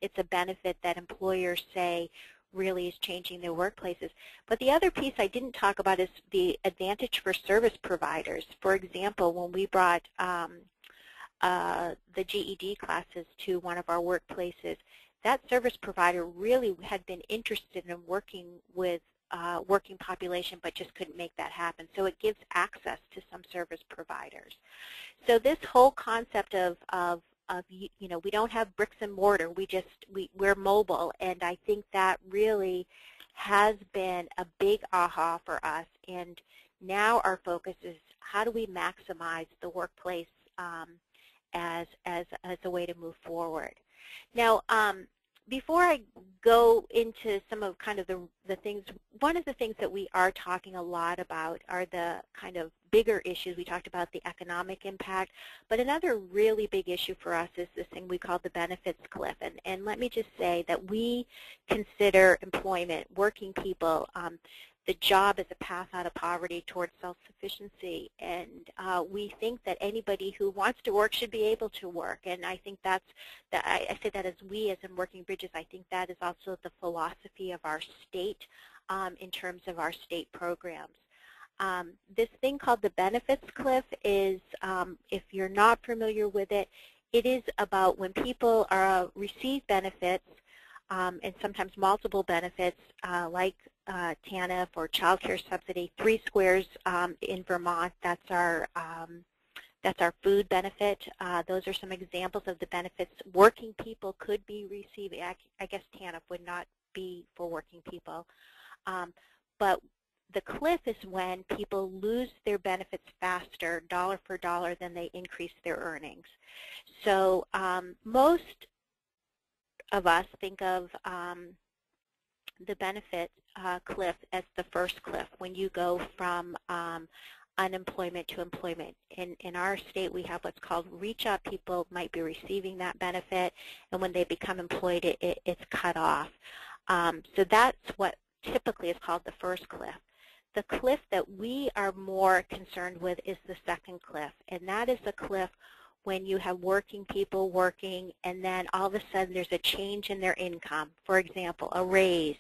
It's a benefit that employers say really is changing their workplaces. But the other piece I didn't talk about is the advantage for service providers. For example, when we brought the GED classes to one of our workplaces, that service provider really had been interested in working with working population, but just couldn't make that happen. So it gives access to some service providers. So this whole concept of we don't have bricks and mortar. We're mobile, and I think that really has been a big aha for us. And now our focus is how do we maximize the workplace as a way to move forward. Now, before I go into some of kind of the things, one of the things that we are talking a lot about are the kind of bigger issues. We talked about the economic impact, but another really big issue for us is this thing we call the benefits cliff. And let me just say that we consider employment, working people, the job as a path out of poverty towards self-sufficiency, and we think that anybody who wants to work should be able to work. And I think I say that as in Working Bridges, I think that is also the philosophy of our state in terms of our state programs. This thing called the benefits cliff is, if you're not familiar with it, it is about when people receive benefits, and sometimes multiple benefits, like TANF or child care subsidy, 3 squares in Vermont. That's our food benefit. Those are some examples of the benefits working people could be receiving. I guess TANF would not be for working people. But the cliff is when people lose their benefits faster, dollar for dollar, than they increase their earnings. So most of us think of the benefit cliff as the first cliff, when you go from unemployment to employment. In our state, we have what's called reach out. People might be receiving that benefit, and when they become employed, it's cut off. So that's what typically is called the first cliff. The cliff that we are more concerned with is the second cliff, and that is the cliff when you have working people working, and then all of a sudden there's a change in their income. For example, a raise.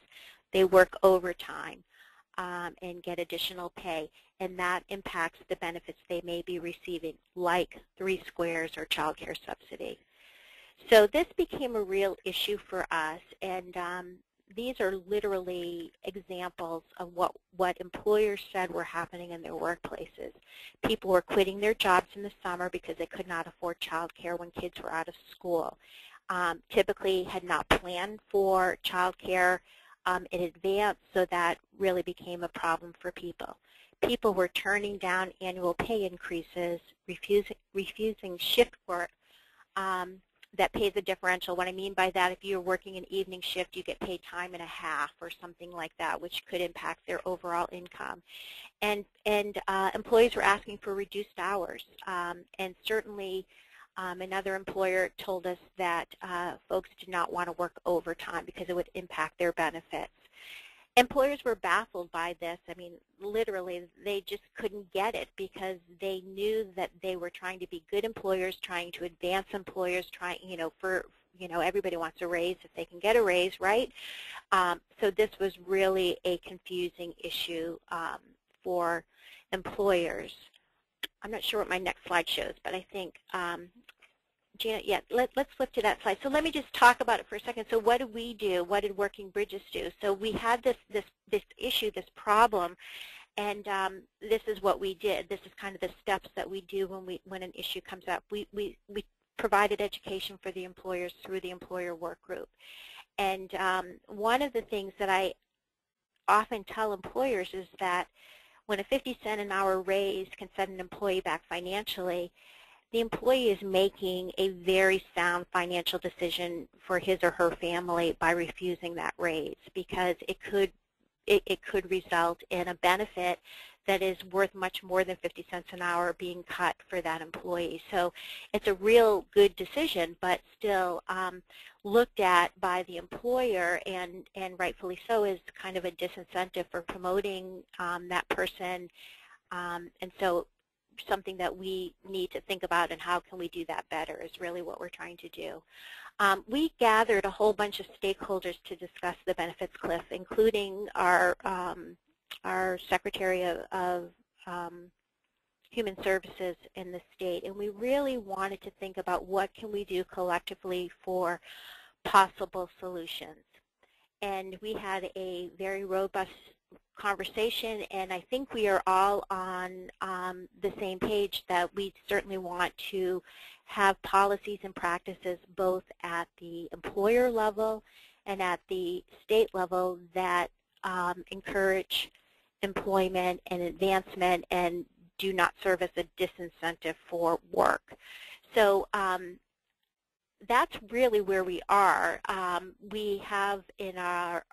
They work overtime and get additional pay, and that impacts the benefits they may be receiving, like 3 squares or child care subsidy. So this became a real issue for us, and these are literally examples of what employers said were happening in their workplaces. People were quitting their jobs in the summer because they could not afford child care when kids were out of school. Typically had not planned for child care in advance, so that really became a problem for people. People were turning down annual pay increases, refusing shift work that pays a differential. What I mean by that, if you're working an evening shift, you get paid time and a half or something like that, which could impact their overall income. And employees were asking for reduced hours. And certainly another employer told us that folks did not want to work overtime because it would impact their benefits. Employers were baffled by this. I mean, literally, they just couldn't get it because they knew that they were trying to be good employers, trying to advance employers, trying, everybody wants a raise if they can get a raise, right? So this was really a confusing issue for employers. I'm not sure what my next slide shows, but I think Janet, yeah, let's flip to that slide. So let me just talk about it for a second. So what did we do? What did Working Bridges do? So we had this issue, this problem, and this is what we did. This is kind of the steps that we do when an issue comes up. We provided education for the employers through the employer work group. And one of the things that I often tell employers is that when a 50-cent an hour raise can set an employee back financially, the employee is making a very sound financial decision for his or her family by refusing that raise, because it could result in a benefit that is worth much more than 50 cents an hour being cut for that employee. So it's a real good decision, but still looked at by the employer, and rightfully so, as kind of a disincentive for promoting that person. And so something that we need to think about, and how can we do that better is really what we're trying to do. We gathered a whole bunch of stakeholders to discuss the benefits cliff, including our Secretary of Human Services in the state, and we really wanted to think about what can we do collectively for possible solutions. And we had a very robust conversation, and I think we are all on the same page that we certainly want to have policies and practices both at the employer level and at the state level that encourage employment and advancement and do not serve as a disincentive for work. So that's really where we are. We have in our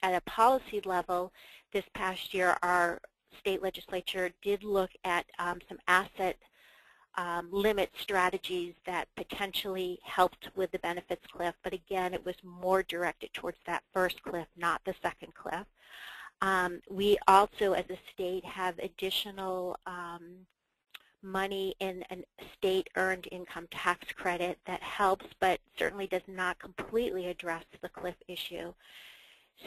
at a policy level this past year, our state legislature did look at some asset limit strategies that potentially helped with the benefits cliff, but again, it was more directed towards that first cliff, not the second cliff. We also, as a state, have additional money in a state-earned income tax credit that helps, but certainly does not completely address the cliff issue.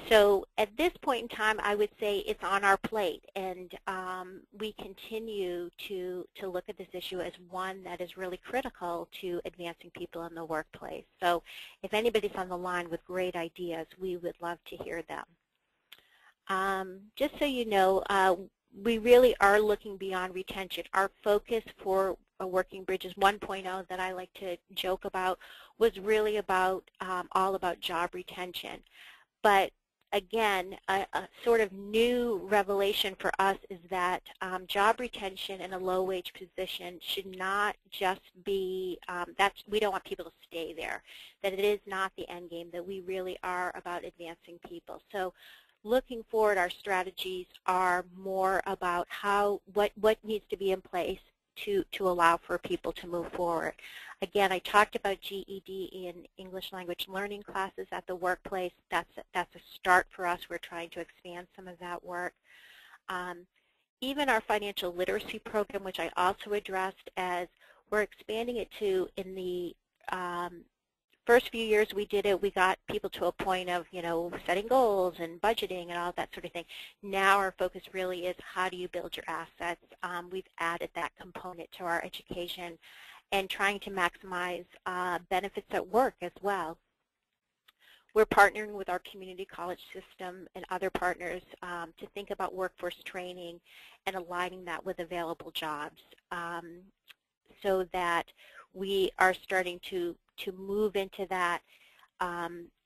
So at this point in time, I would say it's on our plate, and we continue to look at this issue as one that is really critical to advancing people in the workplace. So if anybody's on the line with great ideas, we would love to hear them. Just so you know, we really are looking beyond retention. Our focus for Working Bridges 1.0 that I like to joke about was really about all about job retention. But again, a sort of new revelation for us is that job retention in a low-wage position should not just be, we don't want people to stay there, that it is not the end game, that we really are about advancing people. So looking forward, our strategies are more about what needs to be in place to allow for people to move forward. Again, I talked about GED in English language learning classes at the workplace. That's a start for us. We're trying to expand some of that work. Even our financial literacy program, which I also addressed, as we're expanding it to, in the first few years we did it, we got people to a point of, setting goals and budgeting and all that sort of thing. Now our focus really is how do you build your assets. We've added that component to our education and trying to maximize benefits at work as well. We're partnering with our community college system and other partners to think about workforce training and aligning that with available jobs so that we are starting to move into that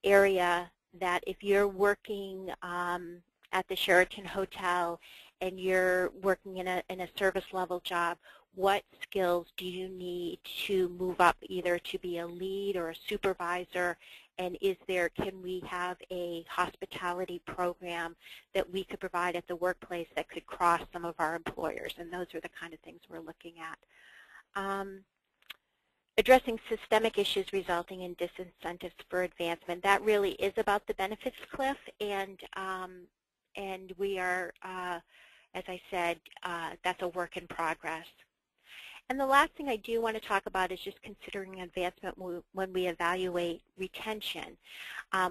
area that if you're working at the Sheraton Hotel and you're working in a service level job, what skills do you need to move up either to be a lead or a supervisor, and can we have a hospitality program that we could provide at the workplace that could cross some of our employers, and those are the kind of things we're looking at. Addressing systemic issues resulting in disincentives for advancement. That really is about the benefits cliff, and we are, as I said, that's a work in progress. And the last thing I do want to talk about is just considering advancement when we evaluate retention.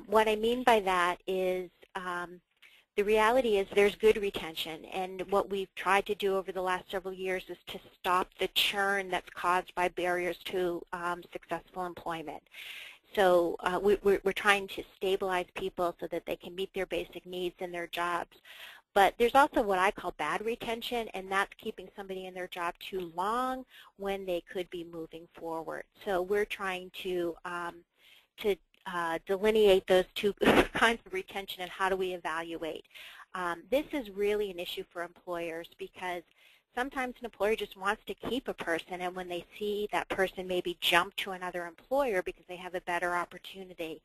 What I mean by that is the reality is there's good retention, and what we've tried to do over the last several years is to stop the churn that's caused by barriers to successful employment. So we're trying to stabilize people so that they can meet their basic needs in their jobs. But there's also what I call bad retention, and that's keeping somebody in their job too long when they could be moving forward. So we're trying to delineate those two kinds of retention and how do we evaluate. This is really an issue for employers because sometimes an employer just wants to keep a person, and when they see that person maybe jump to another employer because they have a better opportunity.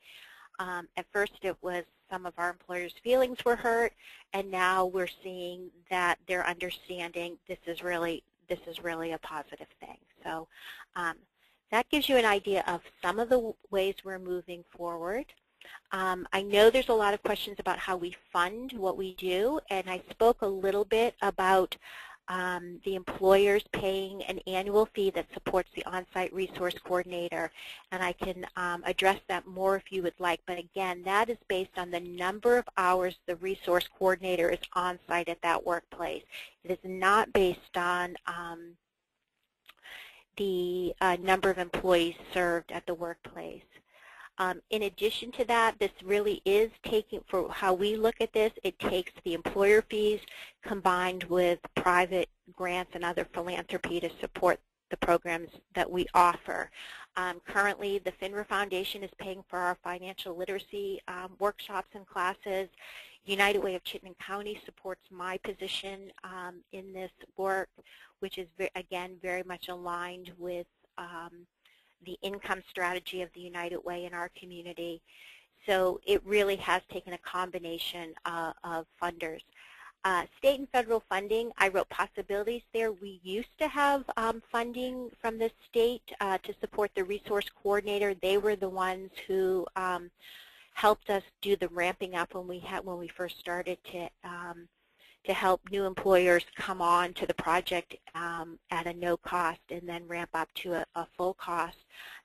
At first it was some of our employers' feelings were hurt, and now we're seeing that they're understanding this is really a positive thing. So that gives you an idea of some of the ways we're moving forward. I know there's a lot of questions about how we fund what we do, and I spoke a little bit about the employers paying an annual fee that supports the on-site resource coordinator, and I can address that more if you would like. But again, that is based on the number of hours the resource coordinator is on-site at that workplace. It is not based on the number of employees served at the workplace. In addition to that, this really is taking, for how we look at this, it takes the employer fees combined with private grants and other philanthropy to support the programs that we offer. Currently, the FINRA Foundation is paying for our financial literacy workshops and classes. United Way of Chittenden County supports my position in this work, which is, again, very much aligned with the income strategy of the United Way in our community. So it really has taken a combination of funders. State and federal funding, I wrote possibilities there. We used to have funding from the state to support the resource coordinator. They were the ones who helped us do the ramping up when we first started to help new employers come on to the project at a no cost and then ramp up to a full cost.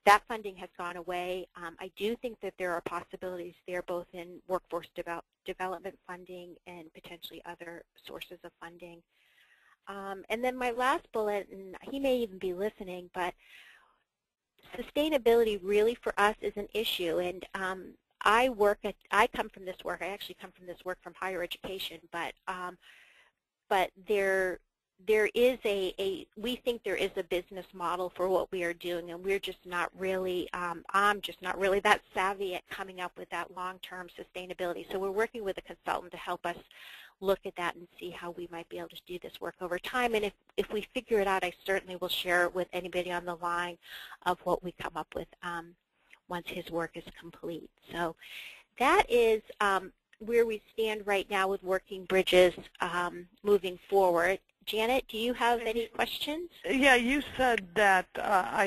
That funding has gone away. I do think that there are possibilities there both in workforce development funding and potentially other sources of funding. And then my last bullet, and he may even be listening, but sustainability really for us is an issue. And I come from this work. I actually come from this work from higher education, but there is we think there is a business model for what we are doing, and we're just not really, I'm just not really that savvy at coming up with that long-term sustainability. So we're working with a consultant to help us look at that and see how we might be able to do this work over time. And if we figure it out, I certainly will share it with anybody on the line of what we come up with once his work is complete. So that is where we stand right now with Working Bridges moving forward. Janet, do you have any questions? Yeah, you said that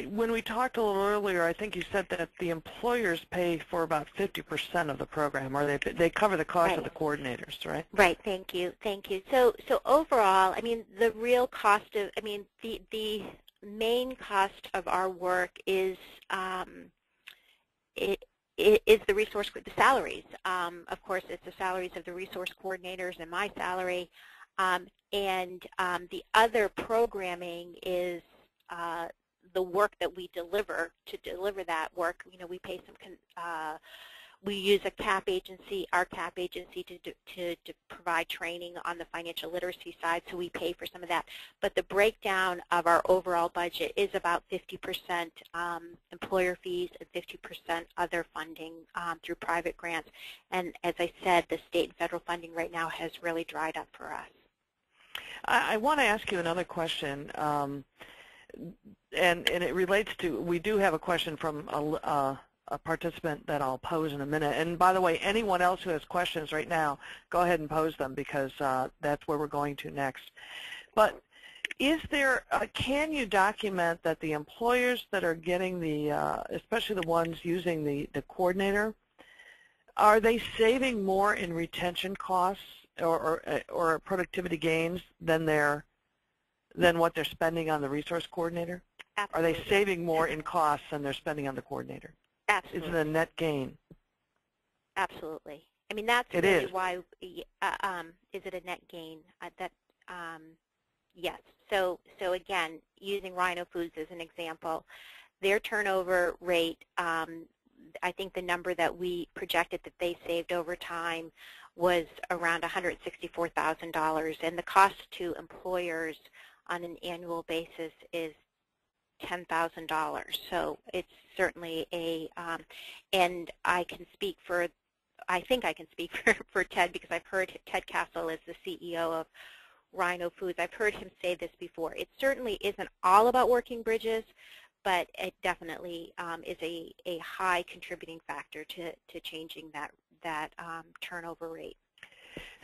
when we talked a little earlier, I think you said that the employers pay for about 50% of the program, or they cover the cost of the coordinators, right? Right. Thank you. Thank you. So overall, I mean, the real cost of, I mean, the main cost of our work is is the salaries. Of course, it's the salaries of the resource coordinators and my salary. And the other programming is the work that we deliver. To deliver that work, you know, we pay some we use a CAP agency, our CAP agency, to provide training on the financial literacy side, so we pay for some of that. But the breakdown of our overall budget is about 50% employer fees and 50% other funding through private grants. And as I said, the state and federal funding right now has really dried up for us. I want to ask you another question, and it relates to, we do have a question from a participant that I'll pose in a minute. And by the way, anyone else who has questions right now, go ahead and pose them, because that's where we're going to next. But is there, can you document that the employers that are getting the, especially the ones using the coordinator, are they saving more in retention costs or productivity gains than what they're spending on the resource coordinator? Absolutely. Are they saving more in costs than they're spending on the coordinator? Absolutely. Is it a net gain? Absolutely. I mean, that's it really is. why. Is it a net gain? Yes. So again, using Rhino Foods as an example, their turnover rate. I think the number that we projected that they saved over time was around $164,000, and the cost to employers on an annual basis is $10,000. So it's certainly a, and I can speak for, I think I can speak for Ted, because I've heard Ted Castle is the CEO of Rhino Foods. I've heard him say this before. It certainly isn't all about working bridges, but it definitely is a high contributing factor to changing that turnover rate.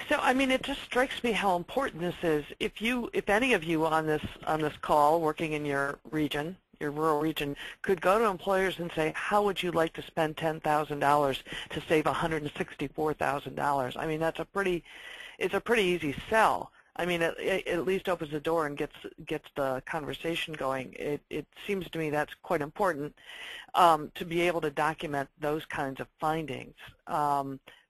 So, I mean, it just strikes me how important this is. If any of you on this call, working in your region, your rural region, could go to employers and say, how would you like to spend $10,000 to save $164,000? I mean, it's a pretty easy sell. I mean, it at least opens the door and gets the conversation going. It seems to me that's quite important to be able to document those kinds of findings.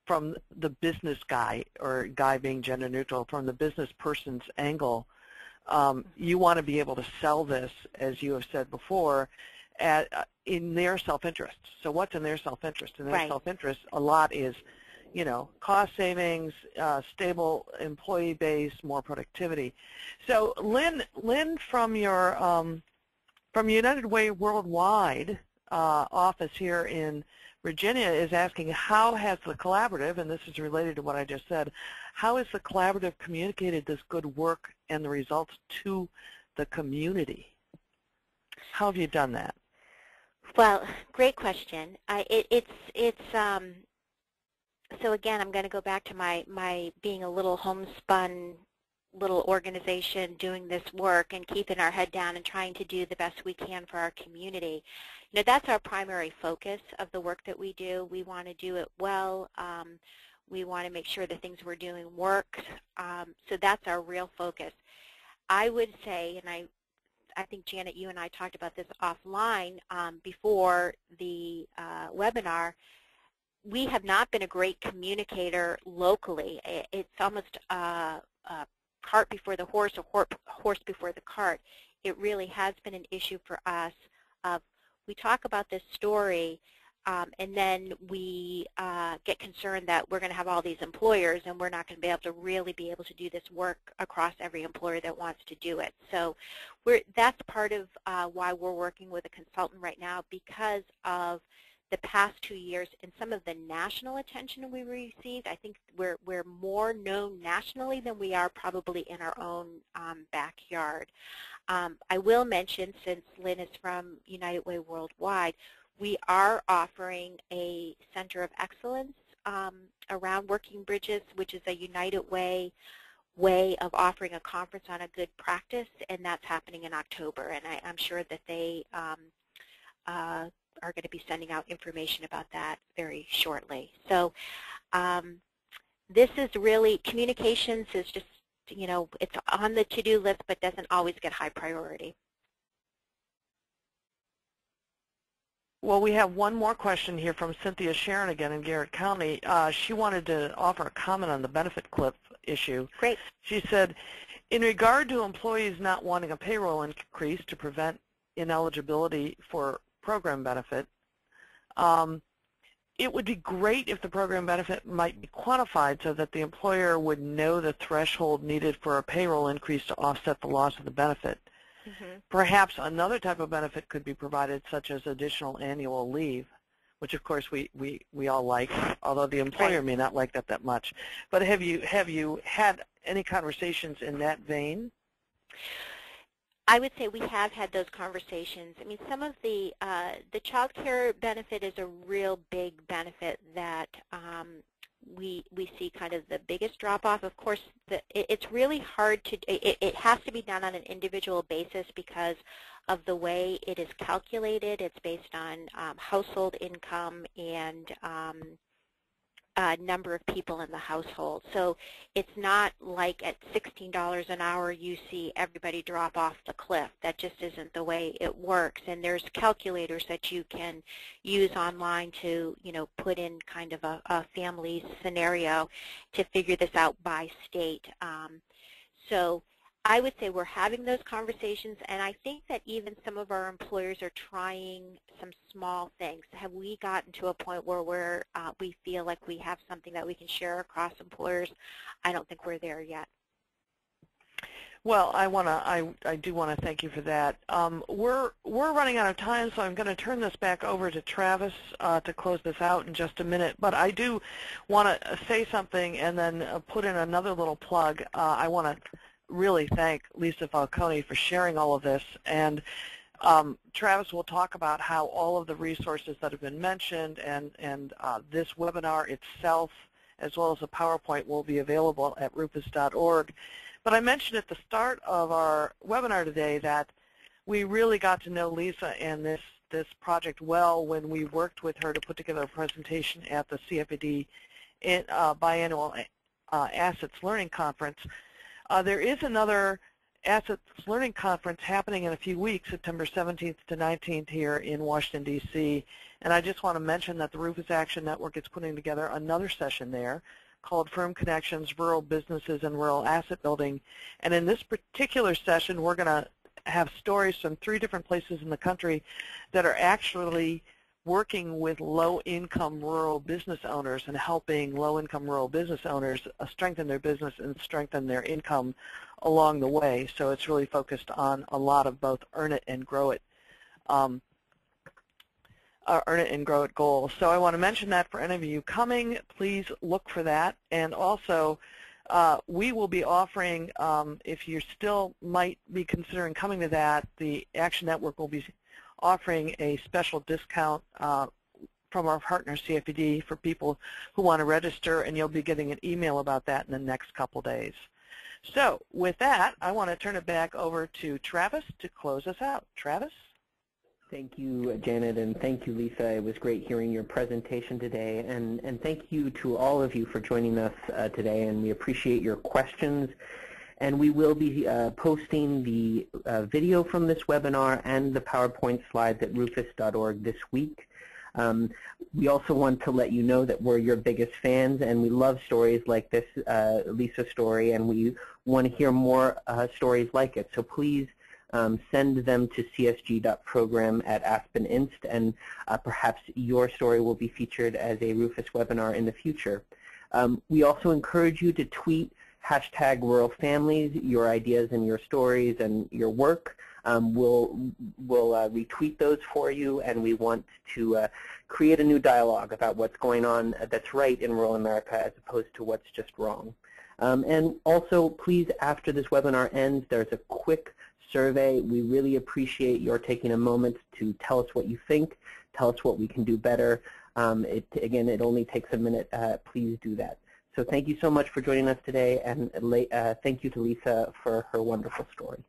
From the business guy, or guy being gender neutral, from the business person's angle, you want to be able to sell this, as you have said before, in their self-interest. So what's in their self-interest? In their right. self-interest, a lot is, you know, cost savings, stable employee base, more productivity. So Lynn from your from United Way Worldwide office here in Virginia is asking, how has the collaborative, and this is related to what I just said, how has the collaborative communicated this good work and the results to the community? How have you done that? Well, great question. So again, I'm going to go back to my being a little homespun little organization doing this work and keeping our head down and trying to do the best we can for our community. You know, that's our primary focus of the work that we do. We want to do it well. We want to make sure the things we're doing work. So that's our real focus. I would say, and I think, Janet, you and I talked about this offline before the webinar, we have not been a great communicator locally. It's almost a cart before the horse, or horse before the cart. It really has been an issue for us. We talk about this story, and then we get concerned that we're going to have all these employers, and we're not going to be able to really be able to do this work across every employer that wants to do it. So that's part of why we're working with a consultant right now, because of the past 2 years and some of the national attention we received. I think we're more known nationally than we are probably in our own backyard. I will mention, since Lynn is from United Way Worldwide, we are offering a Center of Excellence around working bridges, which is a United Way of offering a conference on a good practice, and that's happening in October. And I'm sure that they are going to be sending out information about that very shortly. So this is really, communications is just, you know, it's on the to-do list, but doesn't always get high priority. Well, we have one more question here from Cynthia Sharon again in Garrett County. She wanted to offer a comment on the benefit cliff issue. Great. She said, in regard to employees not wanting a payroll increase to prevent ineligibility for program benefit, it would be great if the program benefit might be quantified so that the employer would know the threshold needed for a payroll increase to offset the loss of the benefit. Perhaps another type of benefit could be provided, such as additional annual leave, which of course we all like, although the employer may not like that much. But have you had any conversations in that vein? I would say we have had those conversations. I mean, some of the child care benefit is a real big benefit that we see kind of the biggest drop-off. Of course, it's really hard to, it has to be done on an individual basis because of the way it is calculated. It's based on household income and number of people in the household. So it's not like at $16 an hour you see everybody drop off the cliff. That just isn't the way it works. And there's calculators that you can use online to, you know, put in kind of a family scenario to figure this out by state. So I would say we're having those conversations, and I think that even some of our employers are trying some small things. Have we gotten to a point where we feel like we have something that we can share across employers? I don't think we're there yet. Well, I do want to thank you for that. We're running out of time, so I'm going to turn this back over to Travis to close this out in just a minute. But I do want to say something and then put in another little plug. I want to really thank Lisa Falcone for sharing all of this, and Travis will talk about how all of the resources that have been mentioned and this webinar itself, as well as a PowerPoint, will be available at rufus.org. But I mentioned at the start of our webinar today that we really got to know Lisa and this project well when we worked with her to put together a presentation at the CFPD biannual Assets Learning Conference. There is another Assets Learning Conference happening in a few weeks, September 17th to 19th here in Washington, D.C. And I just want to mention that the Rufus Action Network is putting together another session there called Firm Connections, Rural Businesses, and Rural Asset Building. And in this particular session, we're going to have stories from 3 different places in the country that are actually working with low-income rural business owners and helping low-income rural business owners strengthen their business and strengthen their income along the way. So it's really focused on a lot of both earn it and grow it goals. So I want to mention that for any of you coming, please look for that. And also, we will be offering, if you still might be considering coming to that, the Action Network will be offering a special discount from our partner CFPD for people who want to register, and you'll be getting an email about that in the next couple days. So with that, I want to turn it back over to Travis to close us out. Travis? Thank you, Janet, and thank you, Lisa. It was great hearing your presentation today, and thank you to all of you for joining us today, and we appreciate your questions. And we will be posting the video from this webinar and the PowerPoint slides at rufus.org this week. We also want to let you know that we're your biggest fans, and we love stories like this Lisa story, and we want to hear more stories like it. So please send them to csg.program@aspeninst, and perhaps your story will be featured as a Rufus webinar in the future. We also encourage you to tweet #RuralFamilies, your ideas and your stories and your work. We'll retweet those for you, and we want to create a new dialogue about what's going on that's right in rural America as opposed to what's just wrong. And also, please, after this webinar ends, there's a quick survey. We really appreciate your taking a moment to tell us what you think, tell us what we can do better. Again, it only takes a minute. Please do that. So thank you so much for joining us today, and thank you to Lisa for her wonderful story.